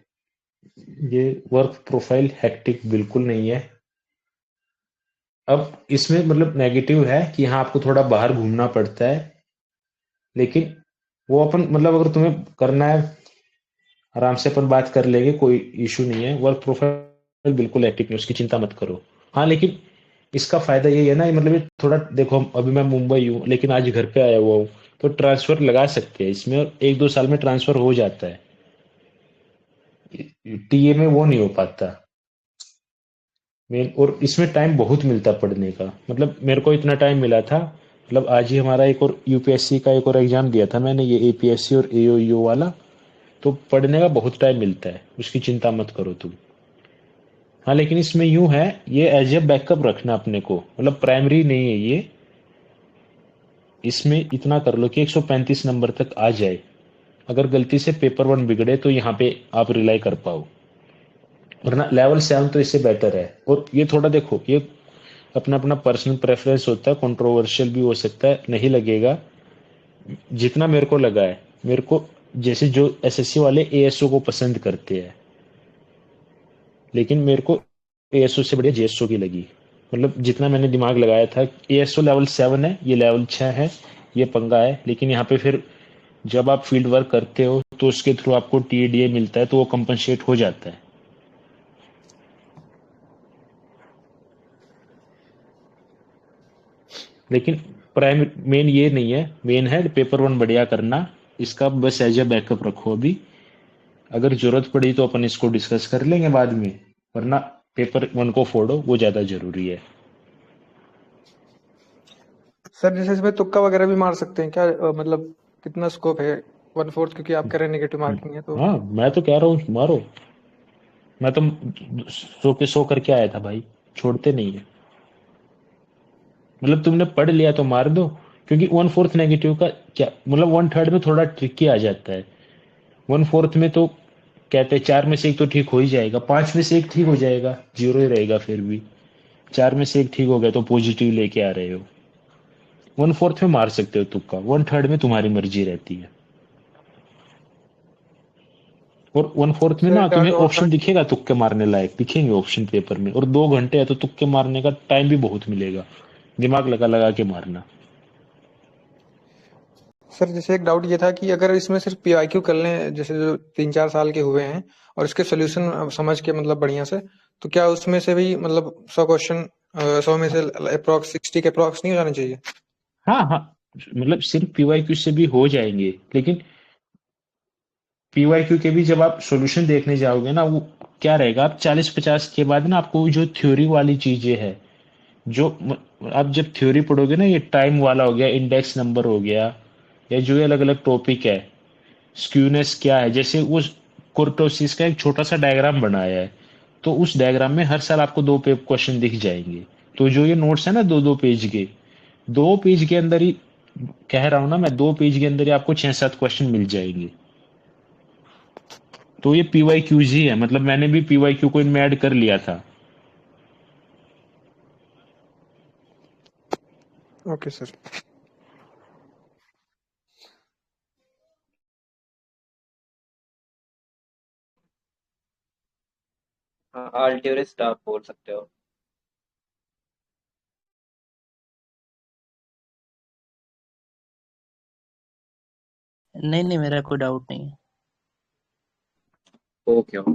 ये वर्क प्रोफाइल हेक्टिक बिल्कुल नहीं है। अब इसमें मतलब नेगेटिव है कि हाँ आपको थोड़ा बाहर घूमना पड़ता है, लेकिन वो अपन मतलब अगर तुम्हें करना है आराम से अपन बात कर लेंगे, कोई इशू नहीं है। वर्क प्रोफाइल बिल्कुल एक्टिव नहीं, उसकी चिंता मत करो। हाँ लेकिन इसका फायदा यही है ना, मतलब ये थोड़ा देखो, अभी मैं मुंबई हूँ लेकिन आज घर पे आया हुआ हूँ, तो ट्रांसफर लगा सकते हैं इसमें, और 1-2 साल में ट्रांसफर हो जाता है। टीए में वो नहीं हो पाता मेन, और इसमें टाइम बहुत मिलता पढ़ने का। मतलब मेरे को इतना टाइम मिला था, मतलब आज ही हमारा एक और यूपीएससी का एक और एग्जाम दिया था मैंने, ये एपीएससी और एओयू वाला, तो पढ़ने का बहुत टाइम मिलता है, उसकी चिंता मत करो तुम। हाँ लेकिन इसमें यूं है, ये एज ए बैकअप रखना अपने को, मतलब प्राइमरी नहीं है ये। इसमें इतना कर लो कि 135 नंबर तक आ जाए, अगर गलती से पेपर 1 बिगड़े तो यहाँ पे आप रिलाई कर पाओ, वरना लेवल 7 तो इससे बेटर है। और ये थोड़ा देखो, ये अपना अपना पर्सनल प्रेफरेंस होता है, कंट्रोवर्शियल भी हो सकता है, नहीं लगेगा। जितना मेरे को लगा है, मेरे को जैसे जो एसएससी वाले एएसओ को पसंद करते हैं, लेकिन मेरे को एएसओ से बढ़िया जेएसओ की लगी। मतलब जितना मैंने दिमाग लगाया था, एएसओ लेवल 7 है, ये लेवल 6 है, ये पंगा है। लेकिन यहाँ पे फिर जब आप फील्ड वर्क करते हो तो उसके थ्रू आपको टीएडीए मिलता है, तो वो कंपनसेट हो जाता है। लेकिन प्राइम मेन ये नहीं है, मेन है पेपर 1 बढ़िया करना, इसका बस एज ए बैकअप रखो अभी। अगर जरूरत पड़ी तो अपन इसको डिस्कस कर लेंगे बाद में, वरना पेपर 1 को फोड़ो, वो ज्यादा जरूरी है। सर जैसे इसमें तुक्का वगैरह भी मार सकते हैं क्या? मतलब कितना स्कोप है 1/4, क्योंकि आप कह रहे हैं नेगेटिव मार्किंग है तो। हाँ मैं तो कह रहा हूँ मारो, मैं तो 100 के 100 करके आया था भाई, छोड़ते नहीं है। मतलब तुमने पढ़ लिया तो मार दो, क्योंकि 1/4 नेगेटिव का क्या मतलब, 1/3 में थोड़ा ट्रिकी आ जाता है। 1/4 में तो कहते हैं 4 में से एक तो ठीक हो ही जाएगा, 5 में से एक ठीक हो जाएगा, 0 ही रहेगा फिर भी। 4 में से एक ठीक हो गया तो पॉजिटिव लेके आ रहे हो। 1/4 में मार सकते हो तुक्का, 1/3 में तुम्हारी मर्जी रहती है। और 1/4 में सर ना एक तुम्हें डाउट और था ऑप्शन कि दिखेगा, तुक्के मारने लायक दिखेंगे ऑप्शन पेपर में, और 2 घंटे है तो तुक्के मारने का टाइम भी बहुत मिलेगा, दिमाग लगा लगा के मारना। सर जैसे एक डाउट ये था कि अगर इसमें सिर्फ PYQ कर लें, जैसे जो 3-4 साल के हुए हैं और इसके सोल्यूशन समझ के मतलब बढ़िया से, तो क्या उसमें से भी मतलब 100 क्वेश्चन 100 में से अप्रॉक्स 60 के अप्रॉक्स नहीं हो जाने चाहिए? हाँ हाँ, मतलब सिर्फ पीवाईक्यू से भी हो जाएंगे, लेकिन पीवाईक्यू के भी जब आप सॉल्यूशन देखने जाओगे ना, वो क्या रहेगा, आप 40-50 के बाद ना आपको जो थ्योरी वाली चीजें है, जो आप जब थ्योरी पढ़ोगे ना, ये टाइम वाला हो गया, इंडेक्स नंबर हो गया, या जो ये अलग अलग टॉपिक है, स्क्यूनेस क्या है, जैसे उस कुर्टोसिस का एक छोटा सा डायग्राम बनाया है, तो उस डायग्राम में हर साल आपको 2 क्वेश्चन दिख जाएंगे। तो जो ये नोट्स है ना 2-2 पेज के, 2 पेज के अंदर ही, कह रहा हूं ना मैं, 2 पेज के अंदर ही आपको 6-7 क्वेश्चन मिल जाएंगे। तो ये पीवाईक्यूज ही है, मतलब मैंने भी पीवाईक्यू को इनमें ऐड कर लिया था। Okay sir. हाँ, अल्ट्यूरिस्ट आप बोल सकते हो। नहीं नहीं, मेरा कोई डाउट नहीं है। Okay okay.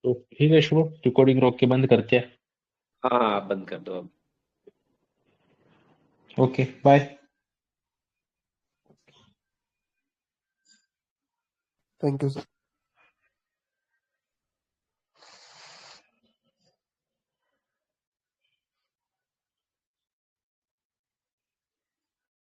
तो ठीक है शुभ, रिकॉर्डिंग रोक के बंद करते हैं। हाँ हाँ, आप बंद कर दो अब। Okay bye. Thank you sir.